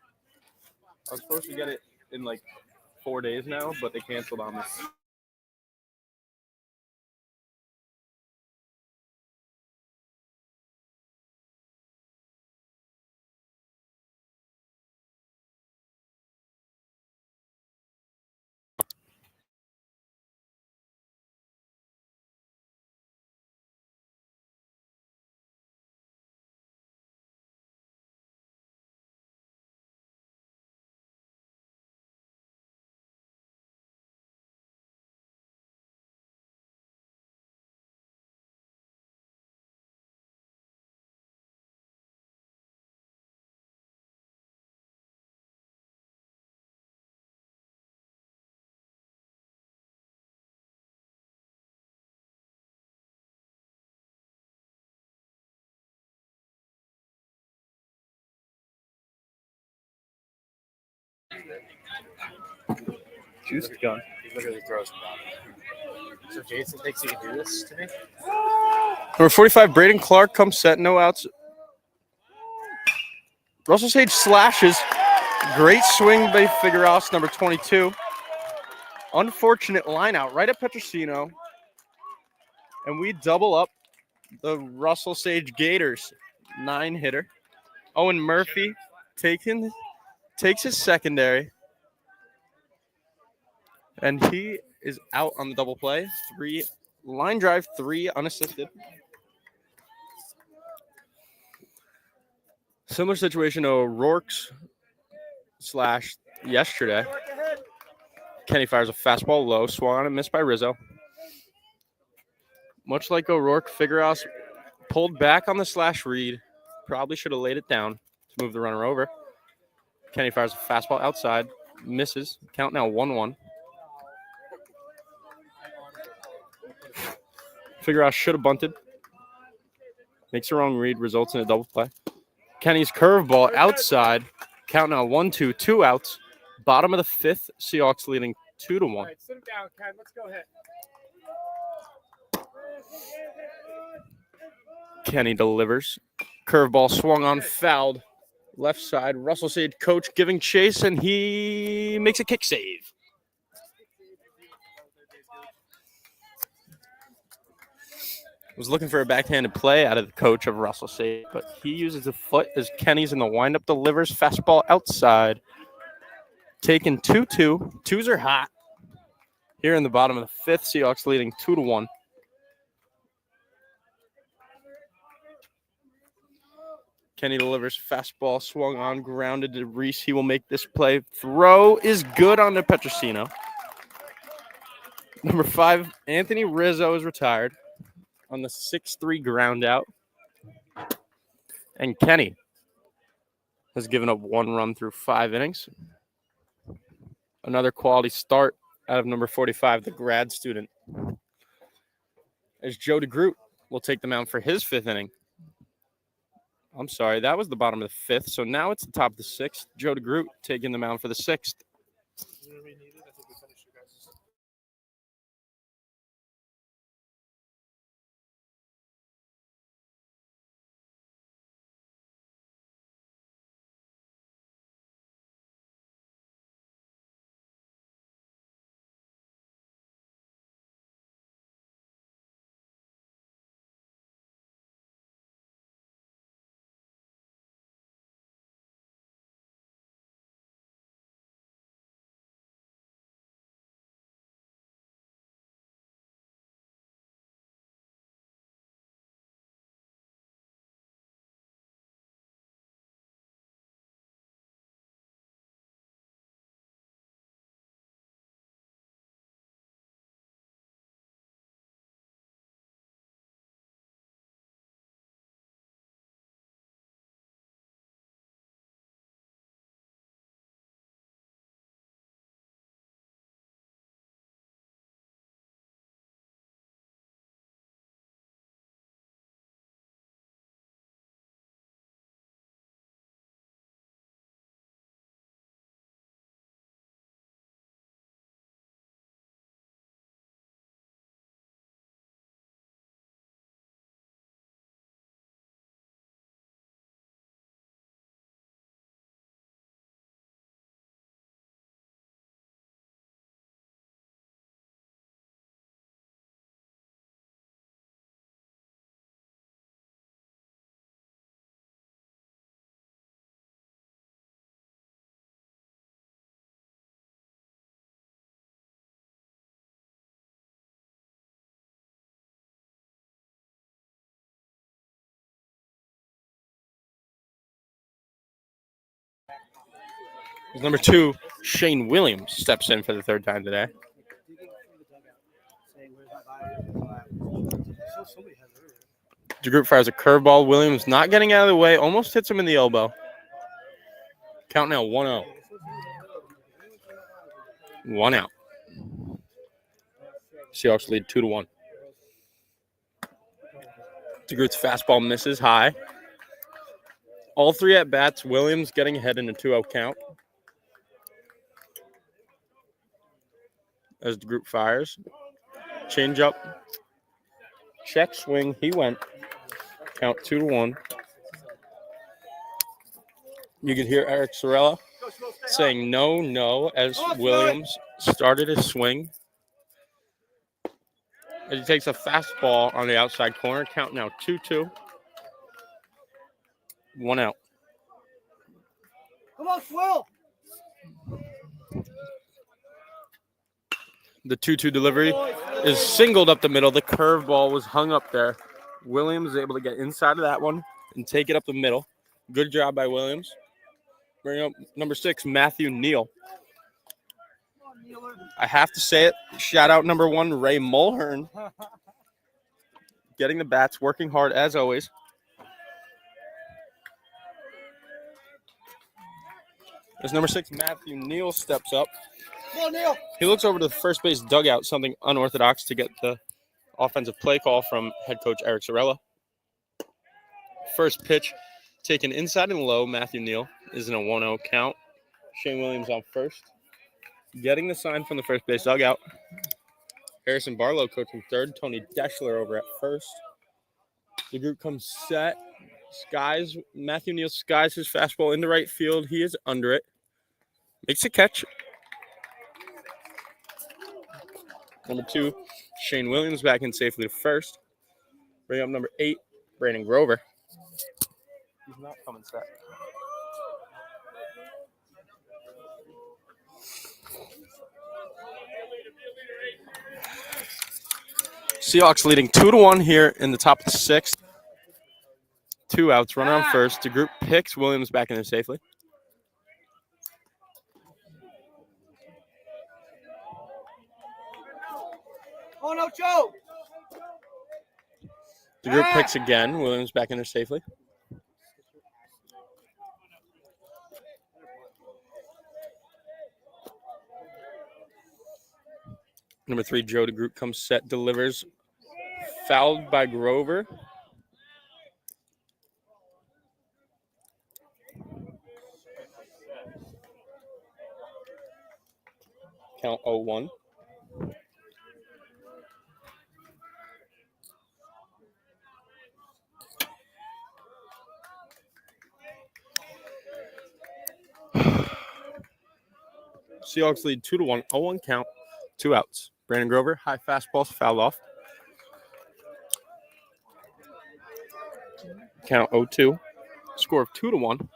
I was supposed to get it in like 4 days now, but they canceled on me. Juice gun. He literally throws him down. So Jason thinks he can do this to me? Number 45, Braden Clark comes set. No outs. Russell Sage slashes. Great swing by Figueroa, number 22. Unfortunate line out right at Petrosino. And we double up the Russell Sage Gators 9-hitter. Owen Murphy takes his secondary. And he is out on the double play. 3 line drive, 3 unassisted. Similar situation to O'Rourke's slash yesterday. Kenny fires a fastball low, swung on and missed by Rizzo. Much like O'Rourke, Figueroa pulled back on the slash read. Probably should have laid it down to move the runner over. Kenny fires a fastball outside, misses. Count now 1-1. Figueroa should have bunted. Makes the wrong read, results in a double play. Kenny's curveball outside. Count now 1-2, 2 outs. Bottom of the fifth, Seahawks leading 2-1. All right, sit him down, Ken. Let's go ahead. Kenny delivers. Curveball swung on, fouled. Left side, Russell Sage, coach giving chase, and he makes a kick save. Was looking for a backhanded play out of the coach of Russell Sage, but he uses the foot as Kenny's in the windup, delivers fastball outside. Taking 2-2. Twos are hot. Here in the bottom of the fifth, Seahawks leading 2-1. Kenny delivers fastball, swung on, grounded to Reese. He will make this play. Throw is good on to Petrosino. Number 5, Anthony Rizzo is retired on the 6-3 ground out. And Kenny has given up 1 run through 5 innings. Another quality start out of number 45, the grad student. As Joe DeGroot will take the mound for his 5th inning. I'm sorry, that was the bottom of the 5th, so now it's the top of the 6th. Joe DeGroot taking the mound for the 6th. Number 2, Shane Williams steps in for the 3rd time today. DeGroot fires a curveball. Williams not getting out of the way. Almost hits him in the elbow. Count now 1-0. 1 out. Seahawks lead 2-1. DeGroot's fastball misses high. All 3 at-bats. Williams getting ahead in a 2-0 count. As DeGroot fires. Change up. Check swing. He went. Count 2-1. You could hear Eric Sorella saying no as Williams started his swing. As he takes a fastball on the outside corner. Count now 2-2. 1 out. Come on, Swill. The 2-2 delivery is singled up the middle. The curveball was hung up there. Williams is able to get inside of that one and take it up the middle. Good job by Williams. Bring up number 6, Matthew Neal. I have to say it. Shout out number 1, Ray Mulhern. Getting the bats, working hard as always. As number 6, Matthew Neal steps up. Come on, Neil. He looks over to the first base dugout, something unorthodox to get the offensive play call from head coach Eric Sorella. First pitch taken inside and low. Matthew Neal is in a 1-0 count. Shane Williams on first. Getting the sign from the first base dugout. Harrison Barlow coaching third. Tony Deschler over at first. The group comes set. Matthew Neal skies his fastball into right field. He is under it. Makes a catch. Number 2, Shane Williams back in safely to first. Bring up number 8, Brandon Grover. He's not coming set. Seahawks leading 2-1 here in the top of the 6th. 2 outs, runner on first. The group picks Williams back in there safely. Oh, no, Joe. The group picks again. Williams back in there safely. Number 3, Joe DeGroot comes set, delivers. Fouled by Grover. Count 0-1. Seahawks lead 2-1. 0-1 count. 2 outs. Brandon Grover, high fastball, fouled off. Count 0-2. Score of 2-1.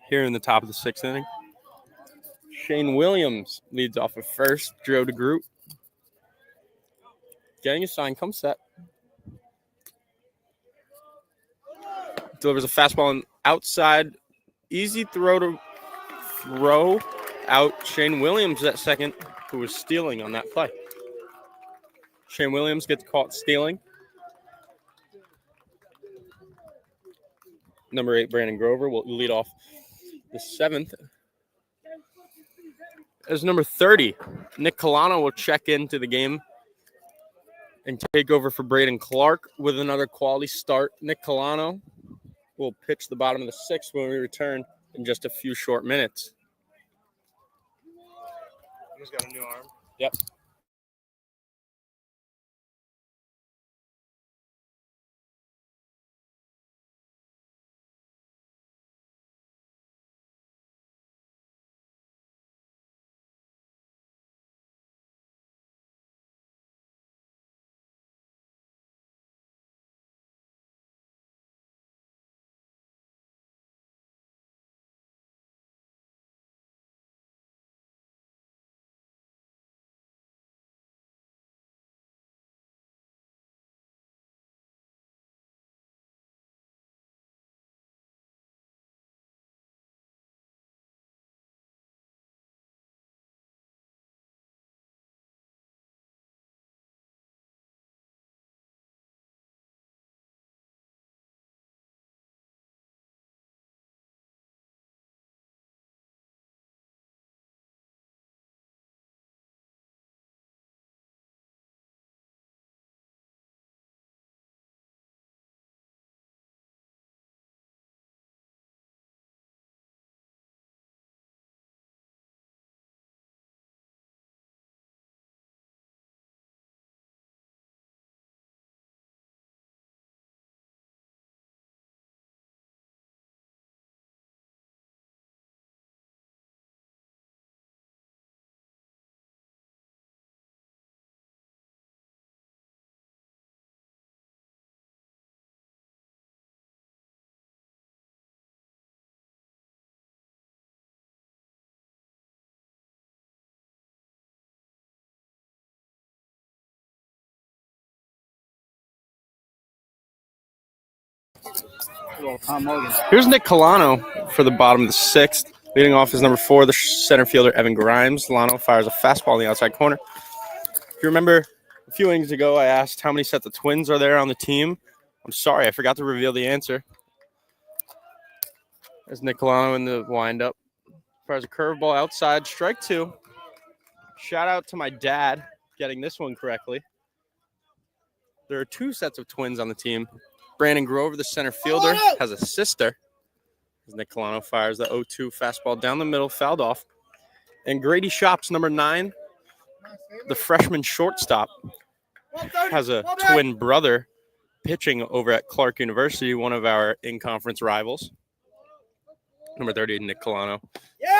Here in the top of the 6th inning. Shane Williams leads off at first. Joe DeGroot. Getting a sign, comes set. Delivers a fastball on outside. Easy throw out Shane Williams at second, who was stealing on that play. Shane Williams gets caught stealing. Number 8, Brandon Grover, will lead off the 7th. As number 30, Nick Colano will check into the game and take over for Braden Clark with another quality start. Nick Colano will pitch the bottom of the 6th when we return in just a few short minutes. He's got a new arm. Yep. Tom Morgan. Here's Nick Colano for the bottom of the sixth. Leading off is number 4, the center fielder, Evan Grimes. Lano fires a fastball in the outside corner. If you remember, a few innings ago, I asked how many sets of twins are there on the team. I'm sorry, I forgot to reveal the answer. There's Nick Colano in the windup. Fires a curveball outside, strike 2. Shout out to my dad getting this one correctly. There are 2 sets of twins on the team. Brandon Grover, the center fielder, has a sister. As Nick Colano fires the 0-2 fastball down the middle, fouled off. And Grady Shops, number 9, the freshman shortstop, has a twin brother pitching over at Clark University, one of our in-conference rivals. Number 30, Nick Colano,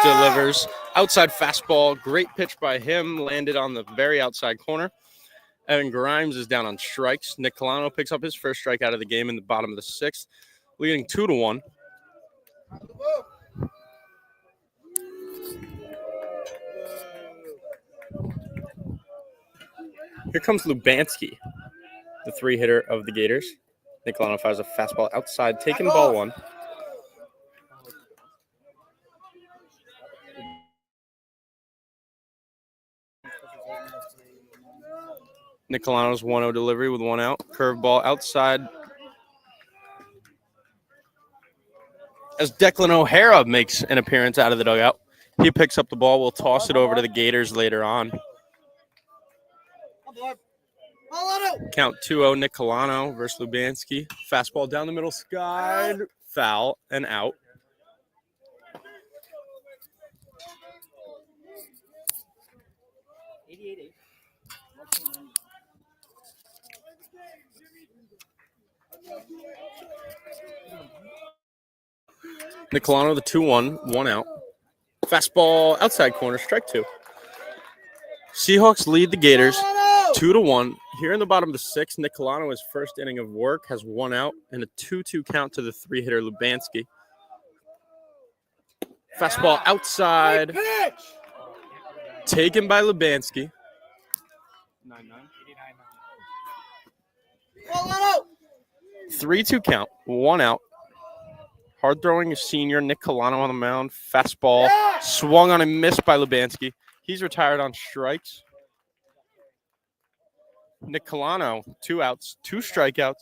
delivers outside fastball. Great pitch by him, landed on the very outside corner. Evan Grimes is down on strikes. Nick Colano picks up his first strikeout of the game in the bottom of the 6th, leading 2-1. Here comes Lubanski, the 3-hitter of the Gators. Nick Colano fires a fastball outside, taking ball 1. Nick Colano's 1-0 delivery with 1 out. Curveball outside. As Declan O'Hara makes an appearance out of the dugout. He picks up the ball. We'll toss it over to the Gators later on. Count 2-0, Nick Colano versus Lubanski. Fastball down the middle, skied, foul, and out. Nick Colano, the 2-1, 1 out. Fastball outside corner, strike 2. Seahawks lead the Gators 2-1. Here in the bottom of the 6th, Nick Colano, his first inning of work, has 1 out and a 2-2 count to the 3-hitter Lubanski. Fastball outside, taken by Lubanski. 3-2 count, 1 out. Hard throwing senior Nick Colano on the mound. Fastball swung on and missed by Lubanski. He's retired on strikes. Nick Colano, 2 outs, 2 strikeouts.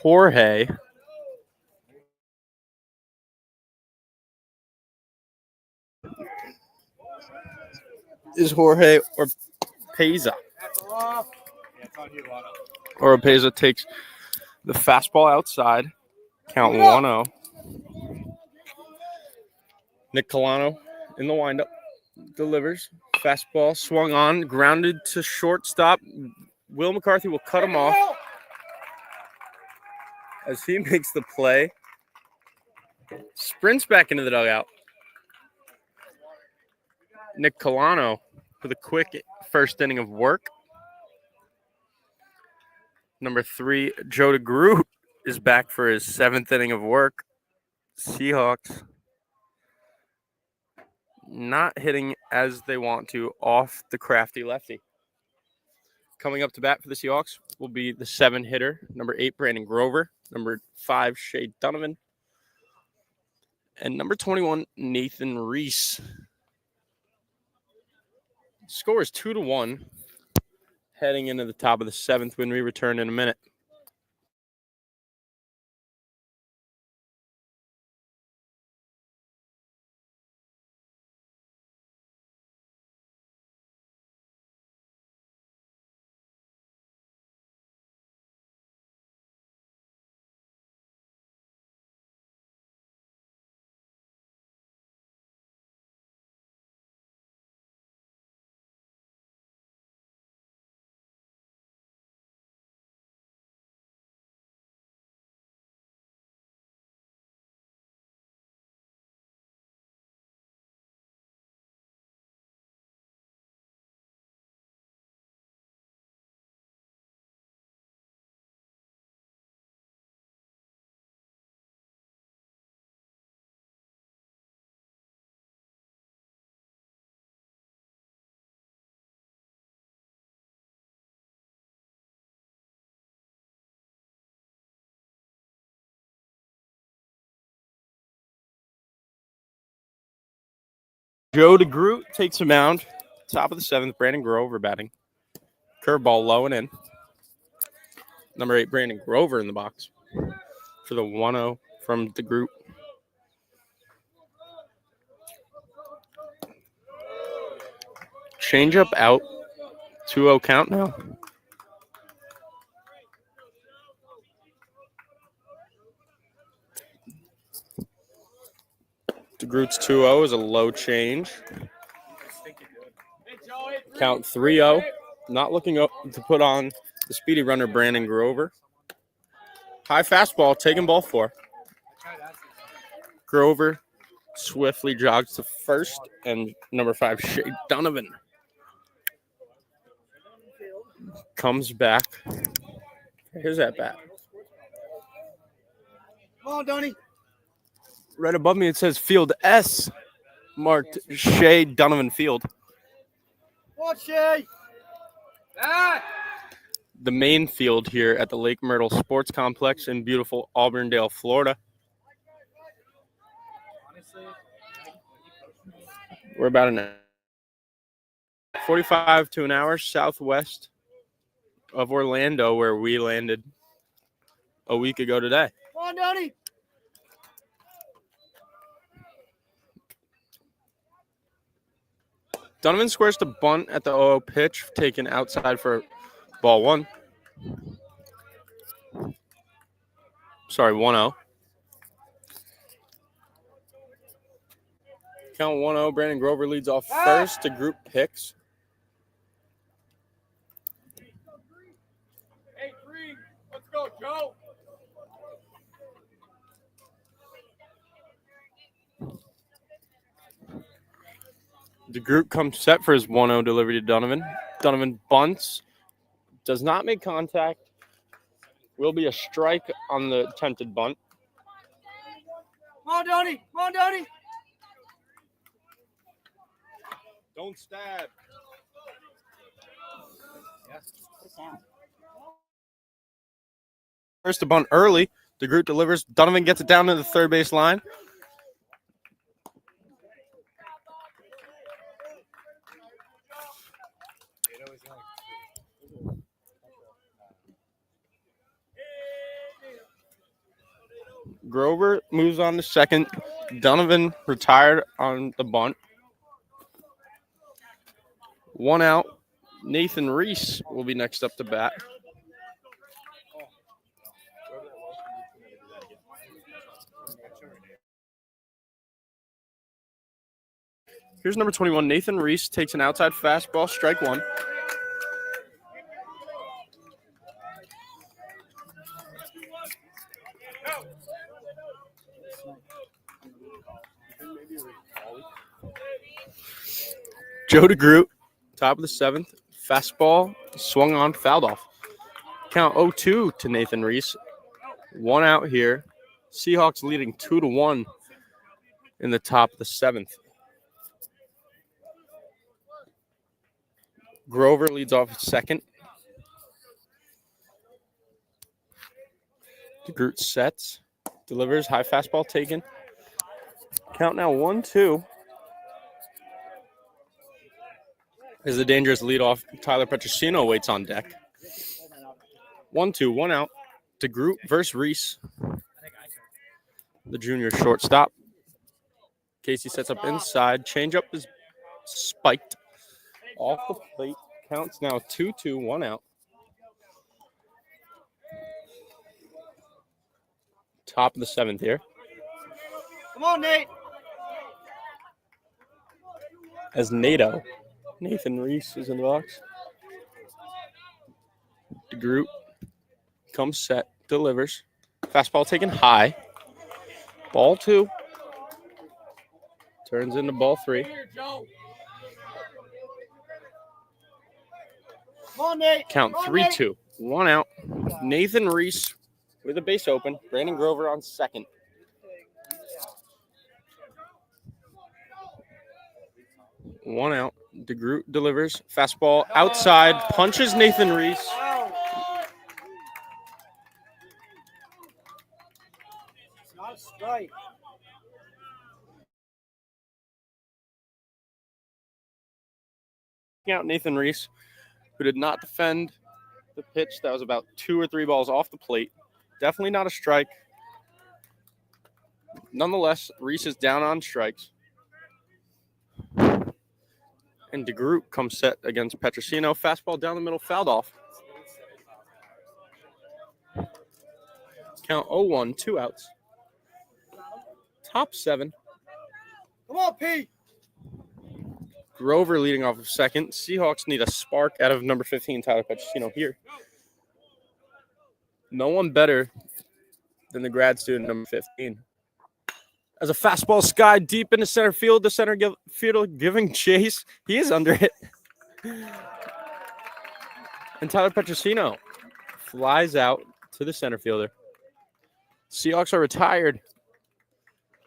Jorge Orpeza. Orpeza takes the fastball outside. Count 1-0. Nick Colano in the windup. Delivers. Fastball swung on. Grounded to shortstop. Will McCarthy will cut him off as he makes the play. Sprints back into the dugout. Nick Colano with a quick first inning of work. Number 3, Joe DeGroot is back for his 7th inning of work. Seahawks not hitting as they want to off the crafty lefty. Coming up to bat for the Seahawks will be the 7-hitter, number 8, Brandon Grover, number 5, Shea Donovan, and number 21, Nathan Reese. Score is 2-1 heading into the top of the 7th when we return in a minute. Joe DeGroot takes a mound. Top of the 7th, Brandon Grover batting. Curveball low and in. Number 8, Brandon Grover in the box for the 1-0 from DeGroot. Changeup out. 2-0 count now. DeGroot's 2-0 is a low change. Count 3-0. Not looking up to put on the speedy runner, Brandon Grover. High fastball, taking ball 4. Grover swiftly jogs to first, and number 5, Shea Donovan comes back. Here's that bat. Come on, Donnie. Right above me, it says Field S, marked Shea Donovan Field. Watch Shay. The main field here at the Lake Myrtle Sports Complex in beautiful Auburndale, Florida. We're about an 45 to an hour southwest of Orlando, where we landed a week ago today. Come on, Donnie. Donovan squares to bunt at the 0-0 pitch, taken outside for ball 1. Sorry, 1-0. Count 1-0. Brandon Grover leads off first. DeGroot picks. Hey, Green. Let's go, Joe. DeGroot comes set for his 1-0 delivery to Donovan. Donovan bunts. Does not make contact. Will be a strike on the attempted bunt. Come on, Donnie. Come on, Donnie. Don't stab. First to bunt early. DeGroot delivers. Donovan gets it down to the third base line. Grover moves on to second. Donovan retired on the bunt. 1 out. Nathan Reese will be next up to bat. Here's number 21. Nathan Reese takes an outside fastball, strike 1. Joe DeGroot, top of the 7th. Fastball swung on, fouled off. Count 0-2 to Nathan Reese. 1 out here. Seahawks leading 2-1 in the top of the 7th. Grover leads off second. DeGroot sets. Delivers. High fastball taken. Count now 1-2. As the dangerous leadoff, Tyler Petrosino waits on deck. 1-2, 1 out. DeGroot versus Reese. The junior shortstop. Casey sets up inside. Changeup is spiked off the plate. Counts now 2-2, 1 out. Top of the 7th here. Come on, Nate. As Nathan Reese is in the box. DeGroot comes set, delivers. Fastball taken high. Ball 2. Turns into ball 3. Come on, Nate. Count 3-2. 1 out. Nathan Reese with a base open. Brandon Grover on second. One out. DeGroot delivers. Fastball outside. Punches Nathan Reese. It's not a strike. out Nathan Reese, who did not defend the pitch. That was about 2 or 3 balls off the plate. Definitely not a strike. Nonetheless, Reese is down on strikes. And DeGroot comes set against Petrosino. Fastball down the middle, fouled off. Count 0-1, 2 outs. Top 7. Come on, Pete. Grover leading off of second. Seahawks need a spark out of number 15, Tyler Petrosino here. No one better than the grad student, number 15. As a fastball sky deep into center field, the center fielder giving chase. He is under it. And Tyler Petrosino flies out to the center fielder. Seahawks are retired.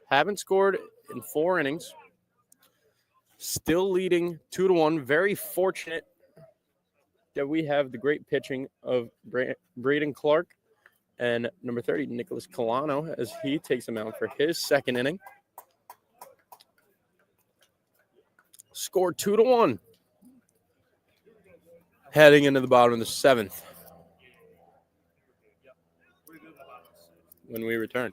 Haven't scored in 4 innings. Still leading 2-1. Very fortunate that we have the great pitching of Braden Clark and number 30, Nicholas Colano, as he takes him out for his second inning. Scored 2-1. Heading into the bottom of the 7th. When we return.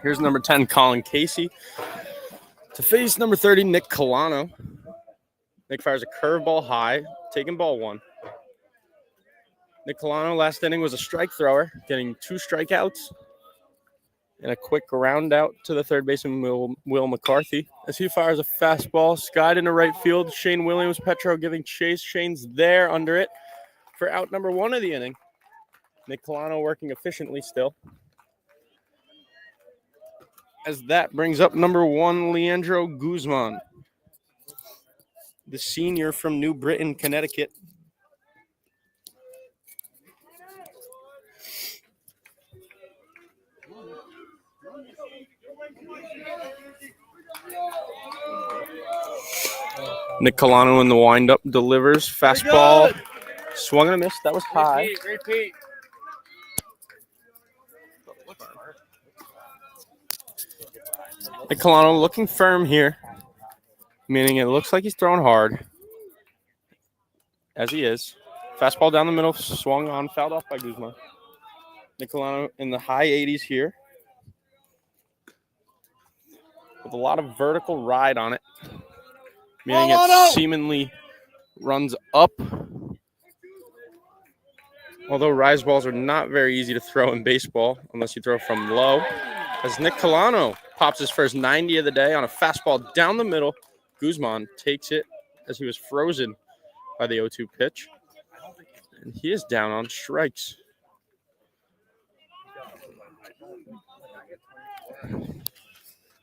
Here's number 10, Colin Casey, to face number 30, Nick Colano. Nick fires a curveball high, taking ball 1. Nick Colano last inning was a strike thrower, getting 2 strikeouts and a quick round out to the third baseman, Will McCarthy, as he fires a fastball skied into right field. Shane Williams, Petro giving chase. Shane's there under it for out number 1 of the inning. Nick Colano working efficiently still. As that brings up number 1, Leandro Guzman, the senior from New Britain, Connecticut. Nick Colano in the windup delivers. Fastball, swung and a miss. That was high. Repeat. Nick Colano looking firm here, meaning it looks like he's throwing hard, as he is. Fastball down the middle, swung on, fouled off by Guzman. Nick Colano in the high 80s here, with a lot of vertical ride on it, meaning it seemingly runs up. Although rise balls are not very easy to throw in baseball unless you throw from low. As Nick Colano pops his first 90 of the day on a fastball down the middle, Guzman takes it as he was frozen by the 0-2 pitch. And he is down on strikes.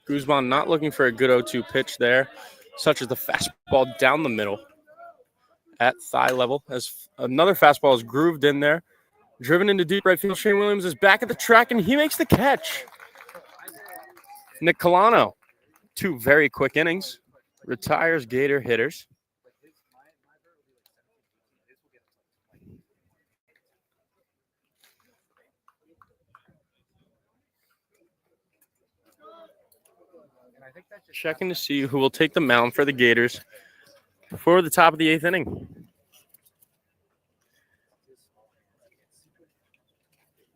Guzman not looking for a good 0-2 pitch there, such as the fastball down the middle at thigh level, as another fastball is grooved in there, driven into deep right field. Shane Williams is back at the track, and he makes the catch. Nick Colano, 2 very quick innings, retires Gator hitters. Checking to see who will take the mound for the Gators for the top of the 8th inning.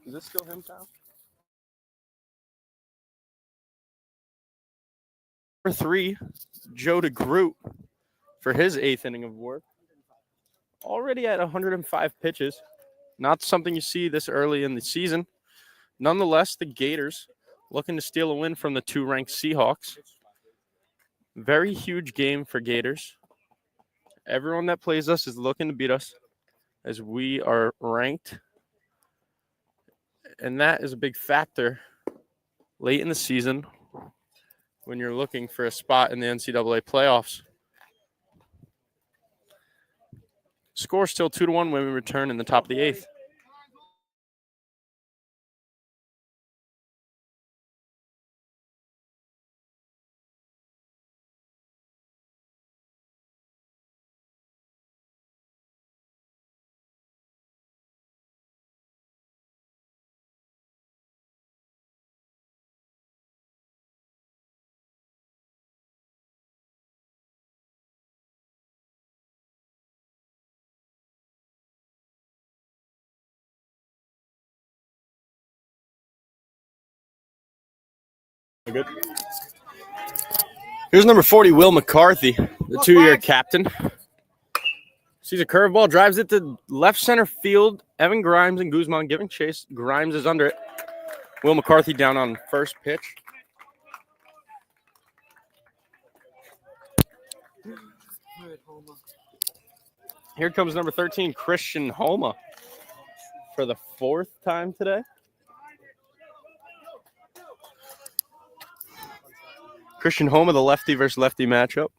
Is this still him, Kyle? Number 3, Joe DeGroot for his 8th inning of work. Already at 105 pitches. Not something you see this early in the season. Nonetheless, the Gators looking to steal a win from the 2-ranked Seahawks. Very huge game for Gators. Everyone that plays us is looking to beat us as we are ranked. And that is a big factor late in the season when you're looking for a spot in the NCAA playoffs. Score still 2-1 when we return in the top of the 8th. Good. Here's number 40, Will McCarthy, the 2-year captain. Sees a curveball, drives it to left center field. Evan Grimes and Guzman giving chase. Grimes is under it. Will McCarthy down on first pitch. Here comes number 13, Christian Homa, for the 4th time today. Christian Homa, the lefty versus lefty matchup.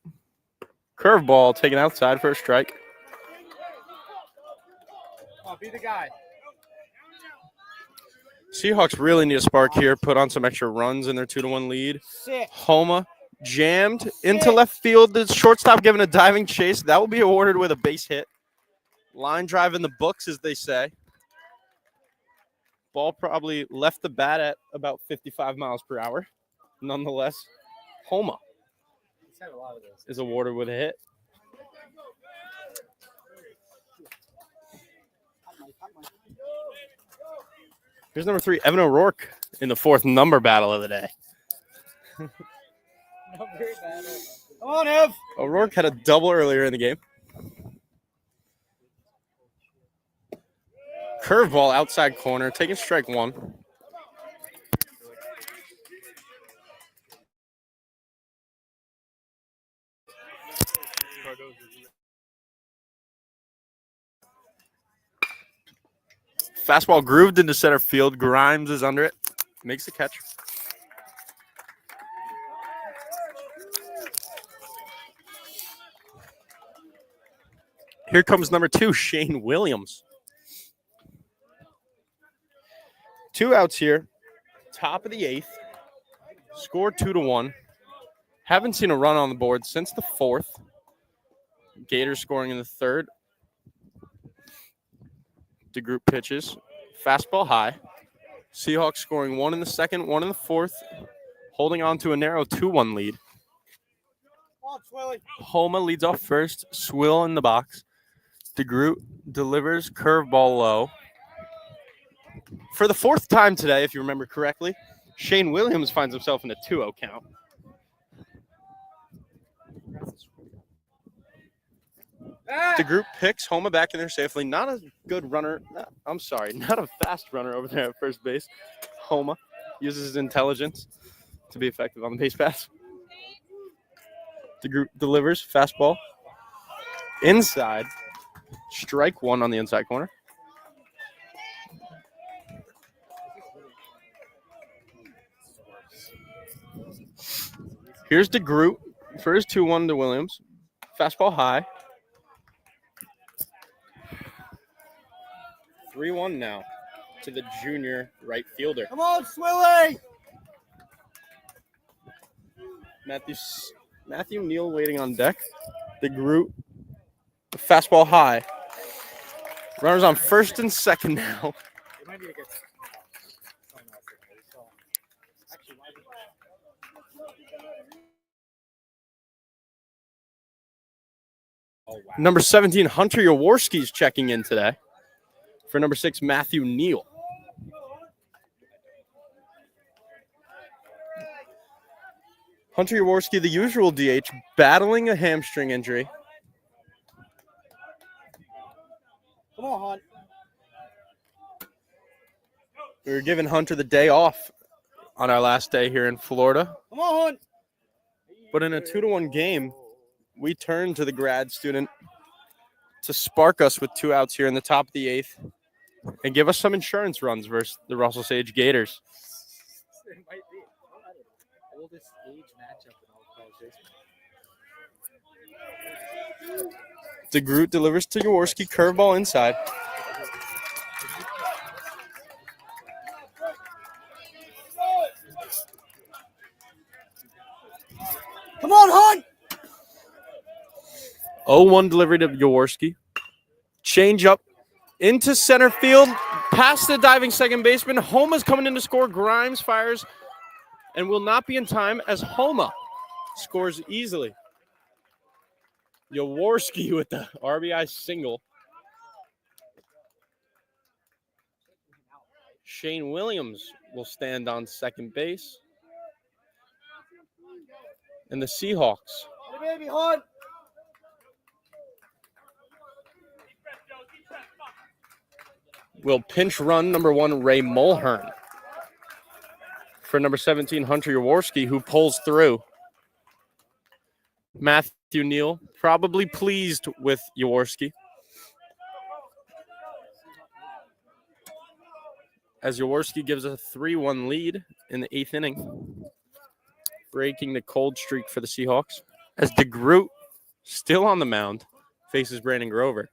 Curveball taken outside for a strike. Oh, be the guy. Seahawks really need a spark here. Put on some extra runs in their 2-1 lead. Sit. Homa jammed into left field. The shortstop giving a diving chase. That will be awarded with a base hit. Line drive in the books, as they say. Ball probably left the bat at about 55 miles per hour. Nonetheless, Homa is awarded with a hit. Here's number 3, Evan O'Rourke, in the 4th number battle of the day. Come on, Ev. O'Rourke had a double earlier in the game. Curveball outside corner, taking strike 1. Fastball grooved into center field. Grimes is under it. Makes the catch. Here comes number 2, Shane Williams. 2 outs here. Top of the 8th. Score 2-1. Haven't seen a run on the board since the 4th. Gators scoring in the 3rd. DeGroot pitches. Fastball high. Seahawks scoring 1 in the 2nd, 1 in the 4th. Holding on to a narrow 2-1 lead. Homa leads off first. Swill in the box. DeGroot delivers curveball low. For the 4th time today, if you remember correctly, Shane Williams finds himself in a 2-0 count. DeGroot picks Homa back in there safely. Not a good runner. Not a fast runner over there at first base. Homa uses his intelligence to be effective on the base pass. DeGroot delivers fastball inside. Strike 1 on the inside corner. Here's DeGroot for his 2-1 to Williams. Fastball high. 3-1 now to the junior right fielder. Come on, Swilly. Matthew Neal waiting on deck. DeGroot, fastball high. Runners on first and second now. Number 17, Hunter Yaworski's checking in today for number 6, Matthew Neal. Hunter Jaworski, the usual DH, battling a hamstring injury. Come on, Hunt. We were giving Hunter the day off on our last day here in Florida. Come on, Hunt. But in a 2-1 game, we turned to the grad student to spark us with 2 outs here in the top of the 8th and give us some insurance runs versus the Russell Sage Gators. It might be. Oldest age matchup in all of college baseball. DeGroot delivers to Jaworski, curveball inside. Come on, Hunt. 0-1 delivery to Jaworski. Change up into center field, past the diving second baseman. Homa's coming in to score. Grimes fires and will not be in time as Homa scores easily. Jaworski with the RBI single. Shane Williams will stand on second base. And the Seahawks Hey, baby, Hunt. will pinch run number 1, Ray Mulhern, for number 17, Hunter Jaworski, who pulls through. Matthew Neal probably pleased with Jaworski, as Jaworski gives a 3-1 lead in the 8th inning, breaking the cold streak for the Seahawks, as DeGroot, still on the mound, faces Brandon Grover.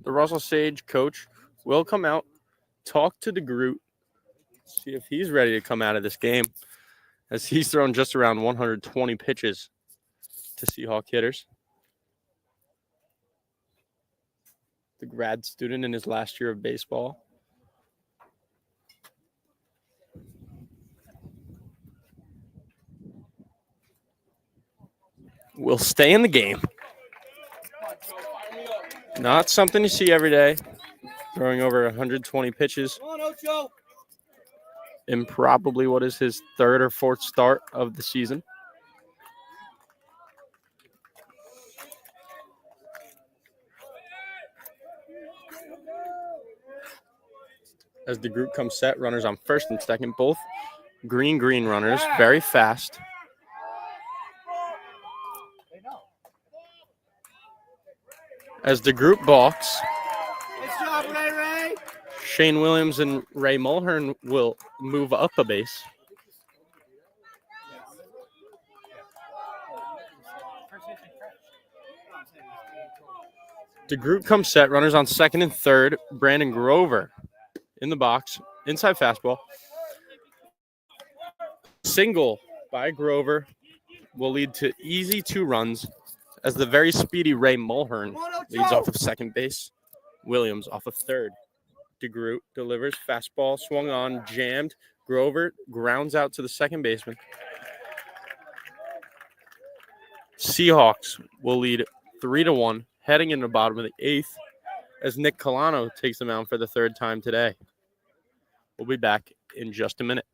The Russell Sage coach will come out, talk to DeGroot, see if he's ready to come out of this game, as he's thrown just around 120 pitches to Seahawk hitters. The grad student in his last year of baseball. Will stay in the game. Not something you see every day. Throwing over 120 pitches Come on, Ocho. in probably what is his 3rd or 4th start of the season. As the group comes set, runners on first and second, both green runners, very fast. As the group balks, Nice job, Ray Ray. Shane Williams and Ray Mulhern will move up a base. DeGroot comes set, runners on second and third. Brandon Grover in the box, inside fastball. Single by Grover will lead to easy 2 runs, as the very speedy Ray Mulhern leads off of second base. Williams off of third. DeGroot delivers, fastball swung on, jammed. Grover grounds out to the second baseman. Seahawks will lead 3-1, heading into the bottom of the 8th, as Nick Colano takes them out for the 3rd time today. We'll be back in just a minute.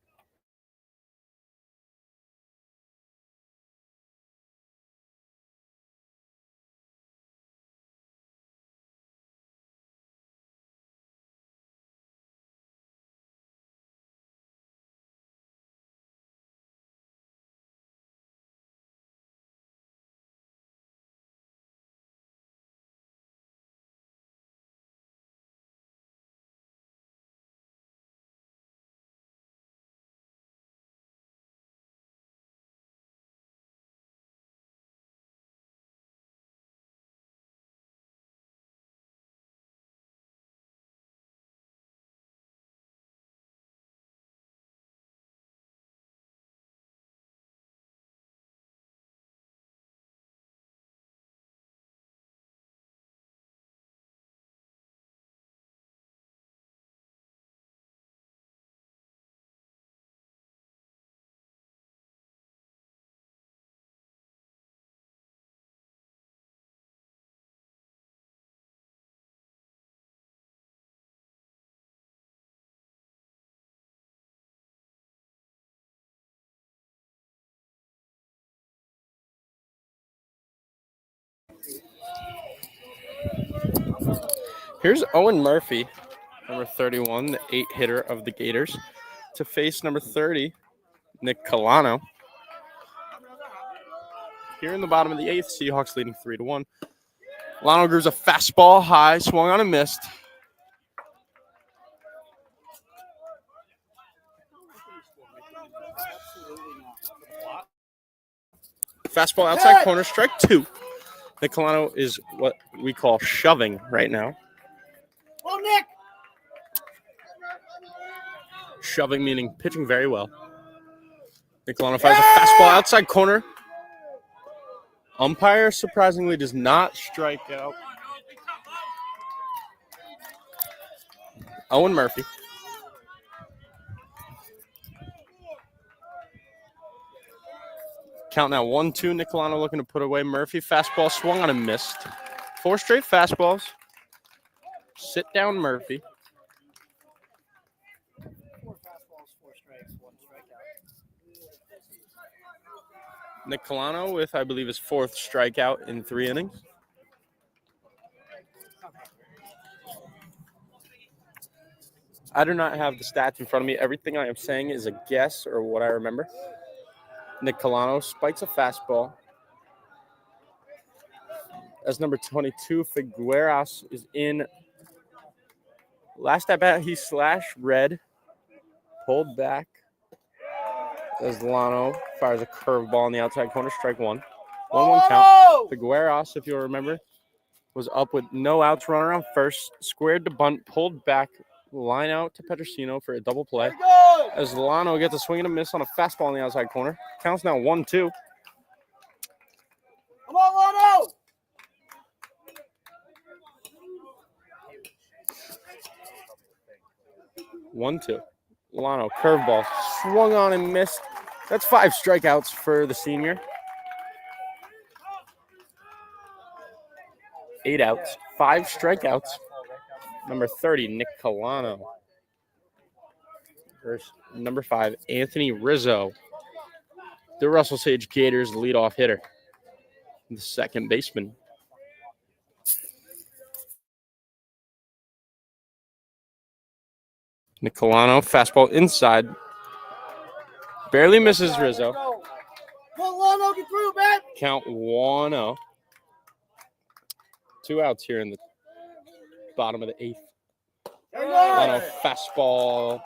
Here's Owen Murphy, number 31, the 8 hitter of the Gators, to face number 30, Nick Colano. Here in the bottom of the 8th, Seahawks leading 3-1. Lano grooves a fastball high, swung on and missed. Fastball outside corner, strike 2. Nick Colano is what we call shoving right now. Oh, Nick! Shoving meaning pitching very well. Nick Colano fires a fastball outside corner. Umpire surprisingly does not strike out. Owen Murphy. Count now 1-2. Nick Colano looking to put away Murphy. Fastball swung on and missed. 4 straight fastballs. Sit down, Murphy. 4 fastballs, 4 strikes, 1 strikeout. Nick Colano with, I believe, his 4th strikeout in 3 innings. I do not have the stats in front of me. Everything I am saying is a guess or what I remember. Nick Colano spikes a fastball. As number 22, Figueras is in. Last at bat, he slashed red, pulled back. As Lano fires a curveball on the outside corner, strike 1. 1-1 count. Figueras, if you'll remember, was up with no outs, run around first, squared to bunt, pulled back, line out to Petrosino for a double play. As Lano gets a swing and a miss on a fastball on the outside corner. Counts now 1-2. Come on, Lano! 1-2. Lano, curveball, swung on and missed. That's 5 strikeouts for the senior. 8 outs, 5 strikeouts. Number 30, Nick Colano. Versus number 5, Anthony Rizzo. The Russell Sage Gators leadoff hitter. The second baseman. Nick Colano, fastball inside. Barely misses Rizzo. Come on, Lano, get through, man! Count 1-0. 2 outs here in the bottom of the 8th. Lano, fastball.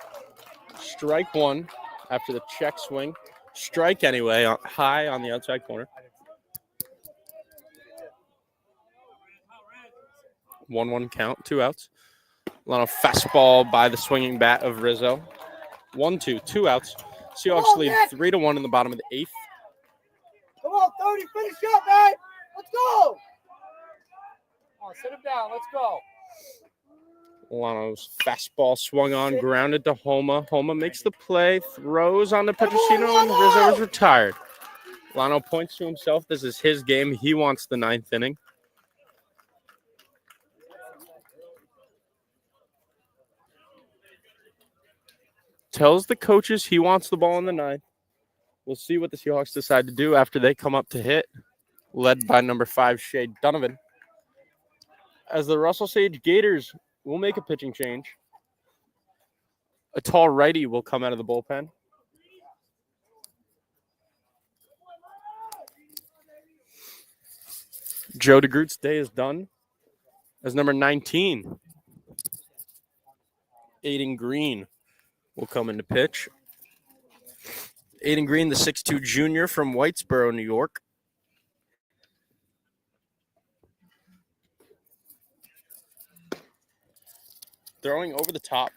Strike 1 after the check swing. Strike anyway, high on the outside corner. 1-1 count, 2 outs. Lano, fastball by the swinging bat of Rizzo. 1-2, 2 outs. Seahawks lead 3-1 in the bottom of the 8th. Come on, 30, finish up, man! Let's go! Come on, sit him down, let's go. Lano's fastball swung on, grounded to Homa. Homa makes the play, throws on to Petrosino, and Rizzo is retired. Lano points to himself. This is his game. He wants the 9th inning. Tells the coaches he wants the ball in the 9th. We'll see what the Seahawks decide to do after they come up to hit, led by number 5, Shea Donovan. As the Russell Sage Gators will make a pitching change. A tall righty will come out of the bullpen. Joe DeGroot's day is done. As number 19, Aiden Green will come into pitch. Aiden Green, the 6'2 junior from Whitesboro, New York. Throwing over the top.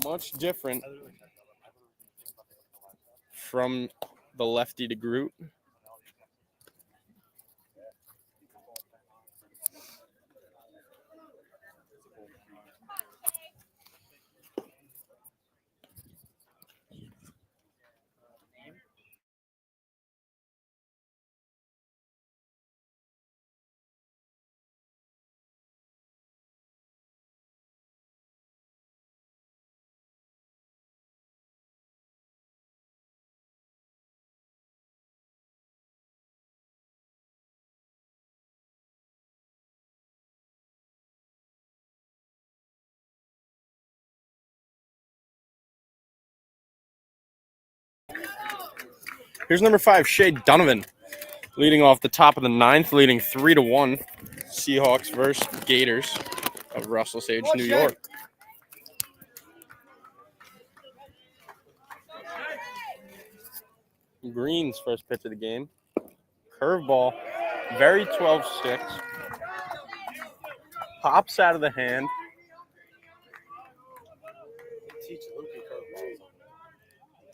Much different from the lefty DeGroot. Here's number 5, Shea Donovan, leading off the top of the 9th, leading 3-1. Seahawks versus Gators of Russell Sage, New York. Green's first pitch of the game. Curveball, very 12-6. Pops out of the hand.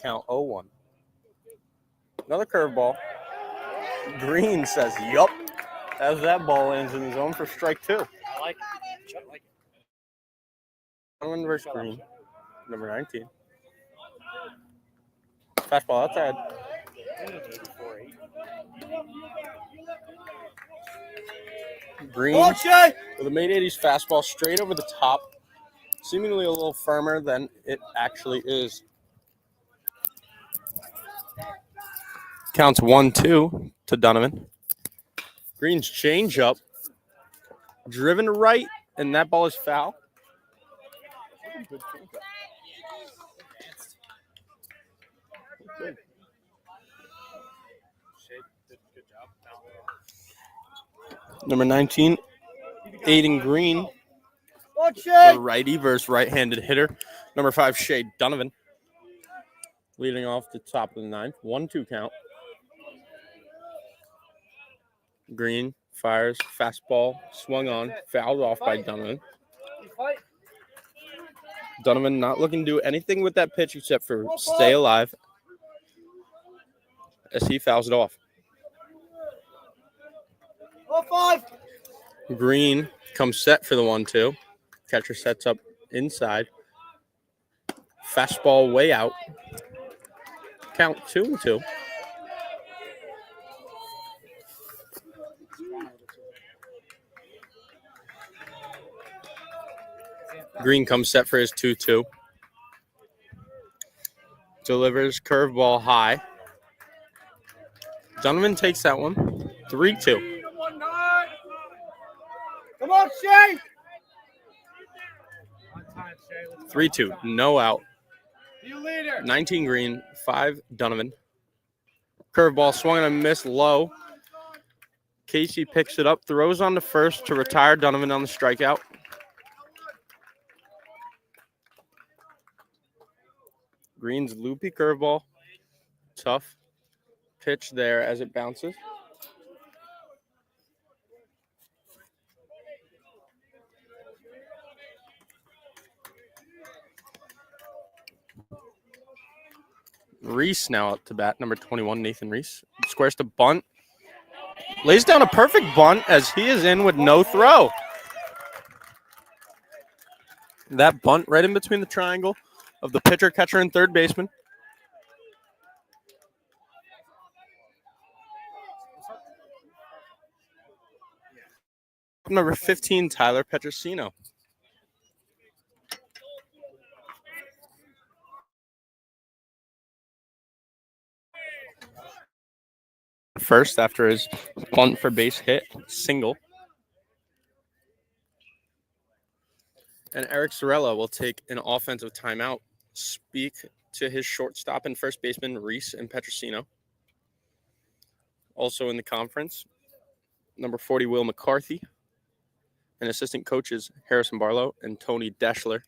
Count 0-1. Another curveball. Green says, yup, as that ball lands in the zone for strike 2. I like it. Donovan versus Green, number 19. Fastball outside. Green with a mid-80s fastball straight over the top, seemingly a little firmer than it actually is. Counts 1-2 to Donovan. Green's changeup, driven to right, and that ball is foul. Number 19, Aiden Green, the righty versus right-handed hitter. Number 5, Shea Donovan, leading off the top of the 9th. 1-2 count. Green fires, fastball, swung on, fouled off by Donovan. Donovan not looking to do anything with that pitch except for stay alive as he fouls it off. Green comes set for the 1-2. Catcher sets up inside. Fastball way out. Count 2-2. Green comes set for his 2-2. Delivers curveball high. Donovan takes that one. 3-2. Come on, Shay! 3-2. No out. You leader. 19 Green, 5 Donovan. Curveball swung and a miss low. Casey picks it up, throws on to first to retire Donovan on the strikeout. Green's loopy curveball. Tough pitch there as it bounces. Reese now up to bat, number 21, Nathan Reese. Squares to bunt. Lays down a perfect bunt as he is in with no throw. That bunt right in between the triangle of the pitcher, catcher, and third baseman. Number 15, Tyler Petrosino. First after his bunt for base hit, single. And Eric Sorella will take an offensive timeout, speak to his shortstop and first baseman, Reese and Petrosino. Also in the conference, number 40, Will McCarthy, and assistant coaches, Harrison Barlow and Tony Deschler.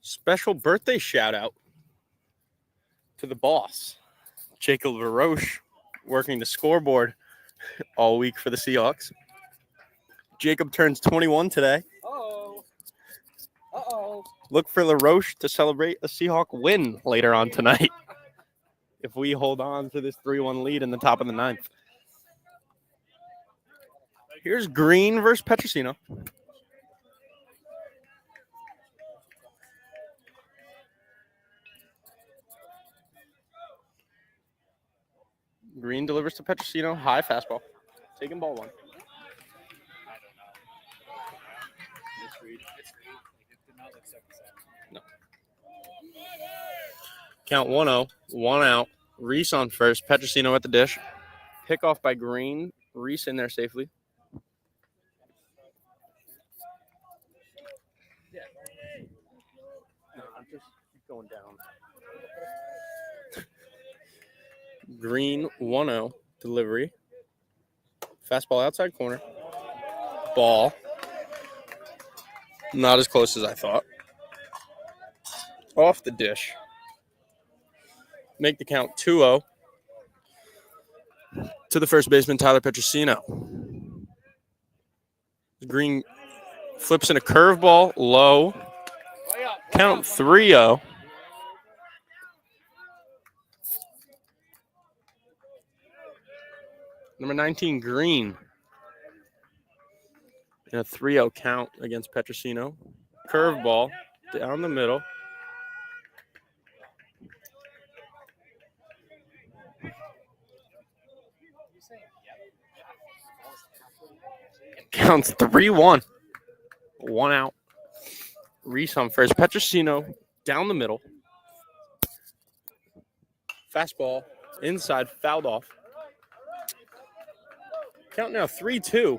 Special birthday shout out to the boss, Jacob LaRoche, working the scoreboard all week for the Seahawks. Jacob turns 21 today. Look for LaRoche to celebrate a Seahawk win later on tonight if we hold on to this 3-1 lead in the top of the 9th. Here's Green versus Petrosino. Green delivers to Petrosino. High fastball. Taking ball 1. No. Count 1-0. 1 out. Reese on first. Petrosino at the dish. Pick off by Green. Reese in there safely. going down. Green 1-0 delivery. Fastball outside corner. Ball. Not as close as I thought. Off the dish. Make the count 2-0 to the first baseman, Tyler Petrosino. Green flips in a curveball, low. Count 3-0. Number 19, Green. In a 3-0 count against Petrosino. Curveball down the middle. Counts 3-1. 1 out. Reese on first. Petrosino down the middle. Fastball inside, fouled off. Count now 3-2.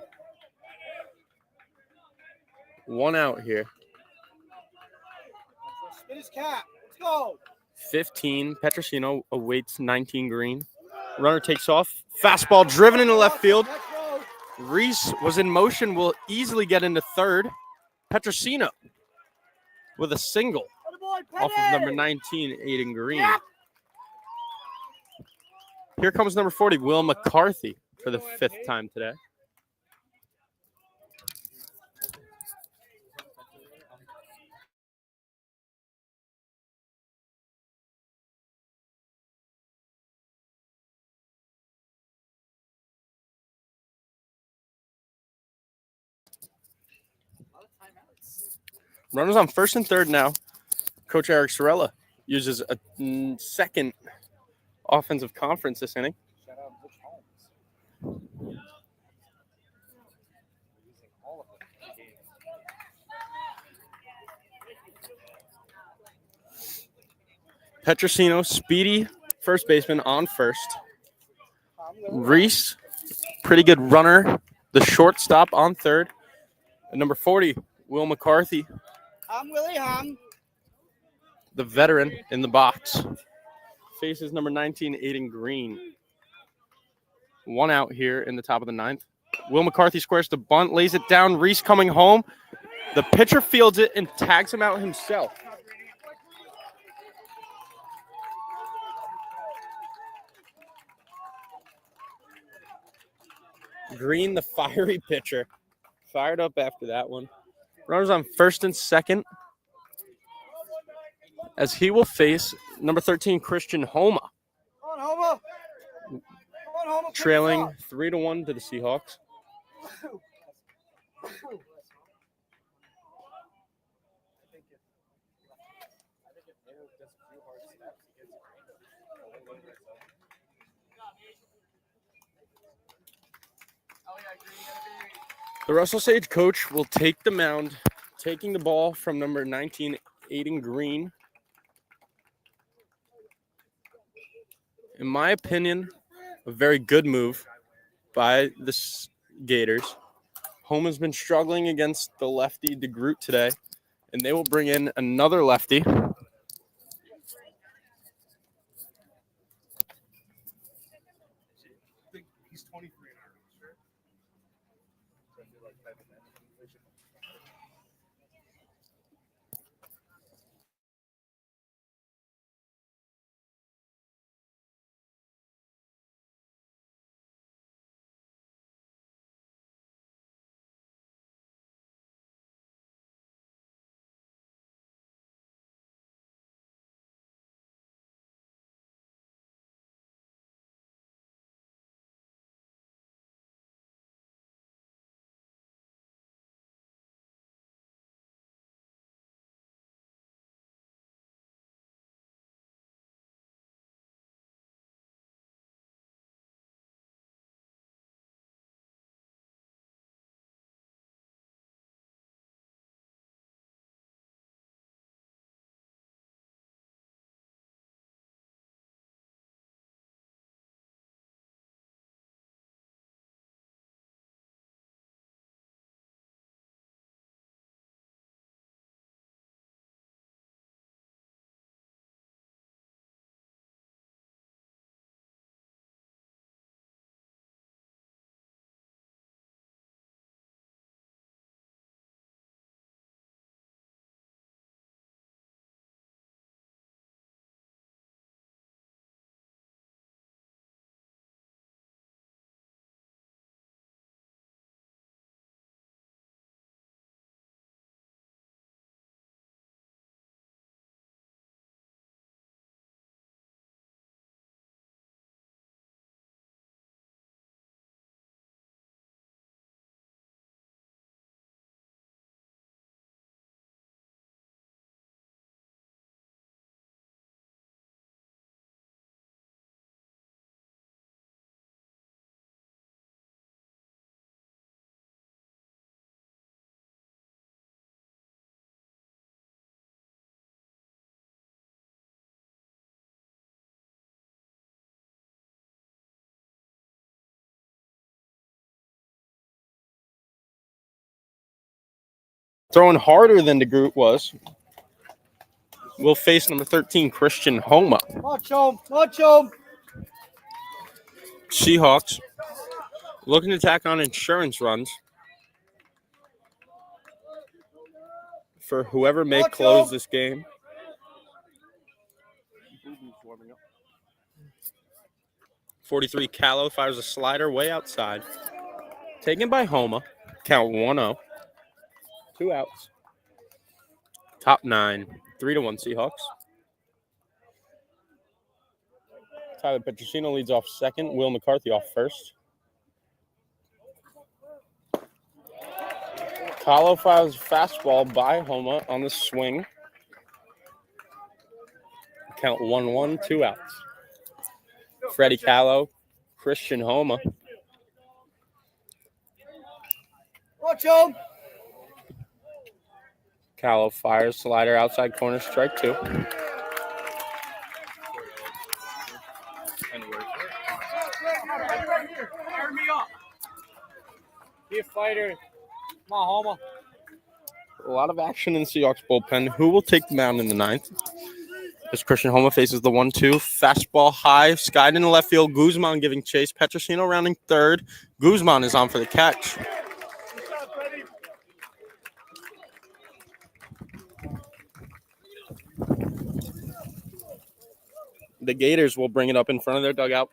1 out here. Spin his cap. Let's go. 15. Petrosino awaits 19 Green. Runner takes off. Fastball driven into left field. Next row. Reese was in motion, will easily get into third. Petrosino with a single Attaboy, off of Petty. number 19, Aiden Green. Yep. Here comes number 40, Will McCarthy, for the 5th time today. Runners on first and third now. Coach Eric Sorella uses a second offensive conference this inning. Shout out Butch Holmes. Using all of them in the game. Petrosino, speedy first baseman on first. Reese, pretty good runner. The shortstop on third. And number 40, Will McCarthy, I'm Willie Hung. the veteran in the box. Faces number 19, Aiden Green. 1 out here in the top of the 9th. Will McCarthy squares the bunt, lays it down. Reese coming home. The pitcher fields it and tags him out himself. Green, the fiery pitcher, fired up after that one. Runners on first and second, as he will face number 13, Christian Homa, Come on, Homa. Come on, Homa. trailing 3-1 to the Seahawks. The Russell Sage coach will take the mound, taking the ball from number 19, Aiden Green. In my opinion, a very good move by the Gators. Home has been struggling against the lefty DeGroot today, and they will bring in another lefty. He's 23. Throwing harder than the group was. We'll face number 13, Christian Homa. Watch him. Watch him. Seahawks looking to tack on insurance runs for whoever may close this game. 43, Callow fires a slider way outside. Taken by Homa. Count 1-0. 2 outs. Top 9. 3-1 Seahawks. Tyler Petrosino leads off second. Will McCarthy off first. Callow fires a fastball by Homa on the swing. Count 1-1, 2 outs. Freddie Callow, Christian Homa. Watch him. Callow fires slider outside corner, strike 2. Be a fighter. Come on, Homa. A lot of action in the Seahawks bullpen. Who will take the mound in the 9th? As Christian Homa faces the 1-2. Fastball high, skied in the left field. Guzman giving chase. Petrosino rounding third. Guzman is on for the catch. The Gators will bring it up in front of their dugout.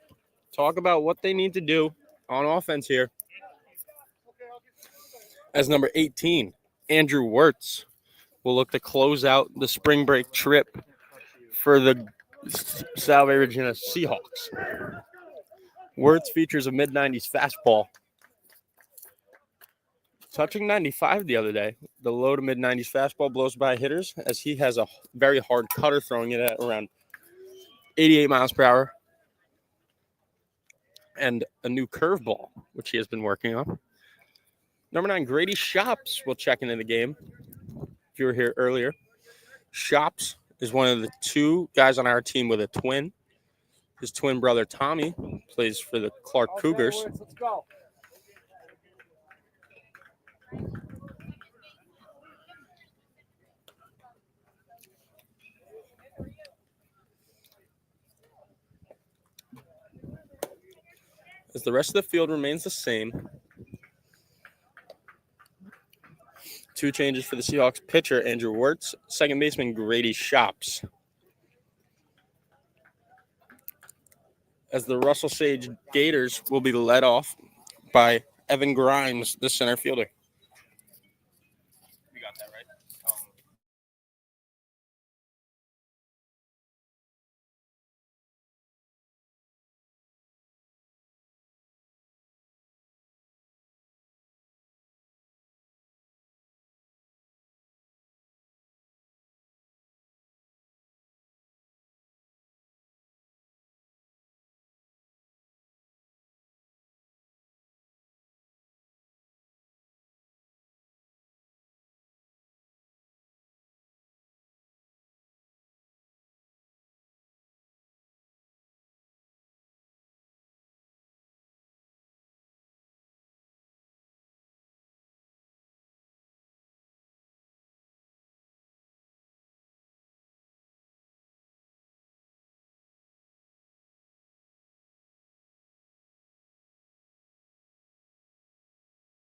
Talk about what they need to do on offense here. As number 18, Andrew Wirtz will look to close out the spring break trip for the Salve Regina Seahawks. Wirtz features a mid-90s fastball. Touching 95 the other day. The low to mid-90s fastball blows by hitters as he has a very hard cutter, throwing it at around 88 miles per hour. And a new curveball, which he has been working on. Number 9, Grady Shops will check into the game. If you were here earlier, Shops is one of the 2 guys on our team with a twin. His twin brother, Tommy, plays for the Clark Cougars. Let's go. As the rest of the field remains the same. 2 changes for the Seahawks pitcher, Andrew Wirtz. Second baseman, Grady Shops. As the Russell Sage Gators will be led off by Evan Grimes, the center fielder. You got that right.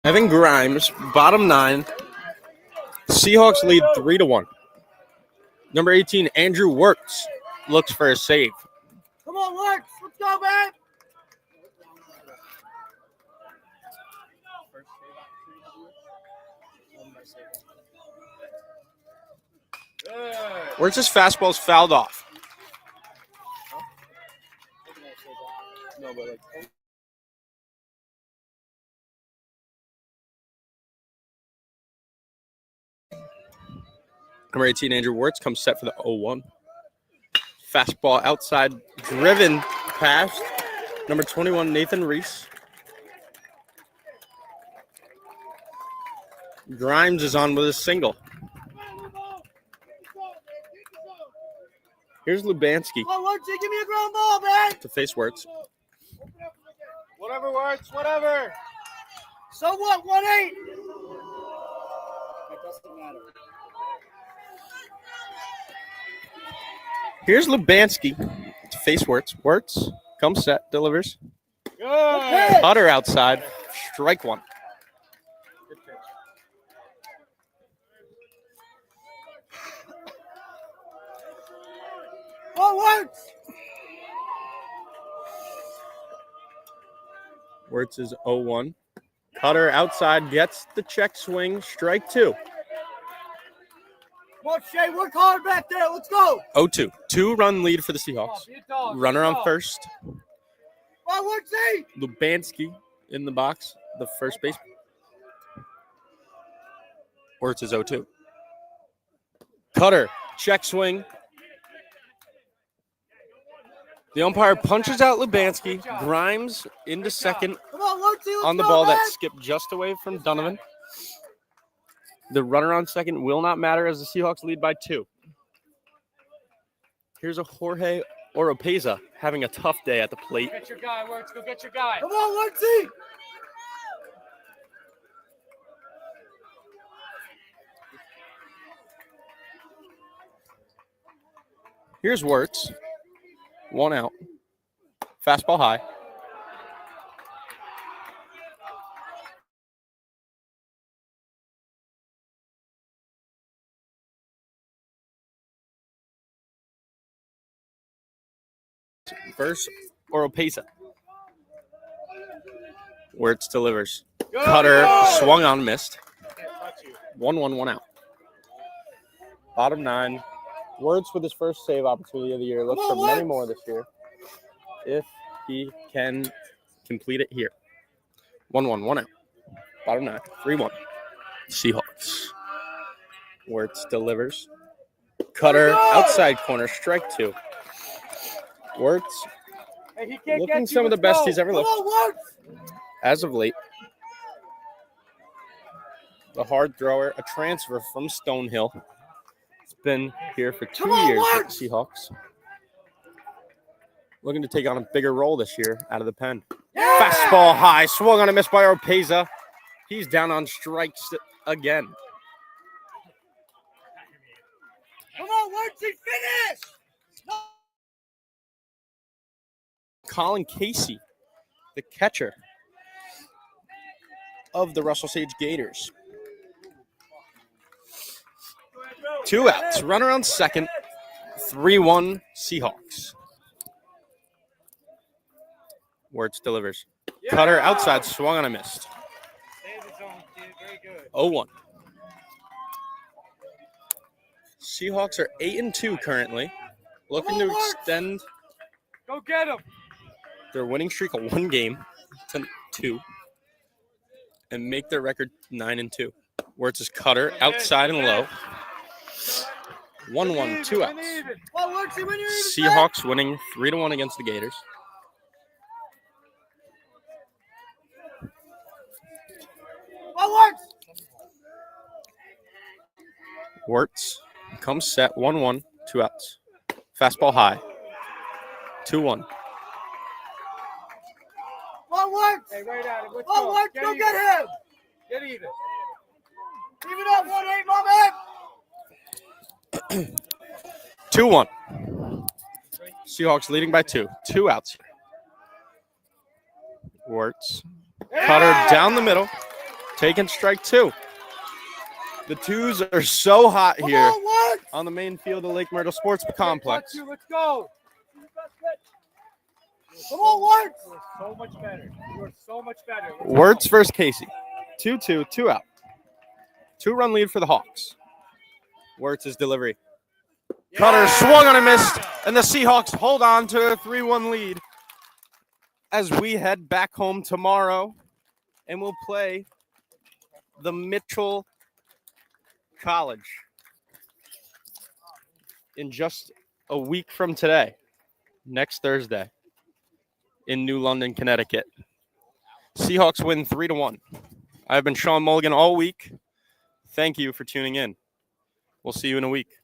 Evan Grimes, bottom 9. Seahawks lead 3-1. Number 18, Andrew Wirtz looks for a save. Come on, Wirtz. Let's go, man. Wirtz's fastball is fouled off. No, but like. Number 18, Andrew Wirtz comes set for the 0-1. Fastball outside, driven past number 21, Nathan Reese. Grimes is on with a single. Here's Lubanski Come on, Wirtz. Give me a ground ball, man. to face Wirtz. Whatever, Wirtz. Whatever. So what? 1-8. Doesn't matter. Here's Lubanski to face Wirtz. Wirtz comes set, delivers. Good. Cutter outside, strike one. Forward. Wirtz is 0-1. Cutter outside, gets the check swing, strike two. Come on, Shay, work hard back there. Let's go. 0-2. 2-run lead for the Seahawks. Be a dog. Runner on first. Forward, Z. Lubanski in the box, the first baseman. Wirtz is 0-2. Cutter, check swing. The umpire punches out Lubanski. Grimes into second Come on, Woodsy, let's on the go, ball man. that skipped just away from Donovan. The runner on second will not matter as the Seahawks lead by 2. Here's a Jorge Oropeza having a tough day at the plate. Get your guy, Words. Go get your guy. Come on, Woodsy. Here's Wirtz. 1 out. Fastball high. Versus Oropeza. Wirtz delivers. Cutter swung on, missed. 1-1, 1 out. Bottom 9. Wirtz with his first save opportunity of the year. Looks for many more this year if he can complete it here. 1-1, 1 out. Bottom 9. 3-1. Seahawks. Wirtz delivers. Cutter outside corner. Strike 2. Wirtz looking some of the best he's ever looked as of late. The hard thrower, a transfer from Stonehill. It's been here for 2 years with the Seahawks. Looking to take on a bigger role this year out of the pen. Fastball high, swung on a miss by Oropeza. He's down on strikes again. Come on, Woodsy, finish. Colin Casey, the catcher of the Russell Sage Gators. 2 outs. Runner on second. 3-1 Seahawks. Wirtz delivers. Cutter outside, swung on a missed. 0-1. Seahawks are 8-2 currently. Looking to extend Go get him. their winning streak of 1 game to 2 and make their record 9-2. Wirtz is cutter outside and low. 1-1, 2 outs. Seahawks winning 3-1 against the Gators. Wirtz comes set 1-1, 2 outs. Fastball high. 2-1. Hey, right at him. Go get him. Get even. Even up 1-8, my man. 2-1. Seahawks leading by 2. 2 outs. Wirtz. Cutter down the middle. Taking strike 2. The 2s are so hot here on the main field of Lake Myrtle Sports Complex. Let's go. Come on, Wirtz. You are so much better. You are so much better. Wirtz versus Casey. 2-2, 2 out. 2-run lead for the Hawks. Wirtz's delivery. Cutter swung on a miss, and the Seahawks hold on to a 3-1 lead as we head back home tomorrow, and we'll play the Myrtle College in just a week from today, next Thursday, in New London, Connecticut. Seahawks win 3-1. I've been Sean Mulligan all week. Thank you for tuning in. We'll see you in a week.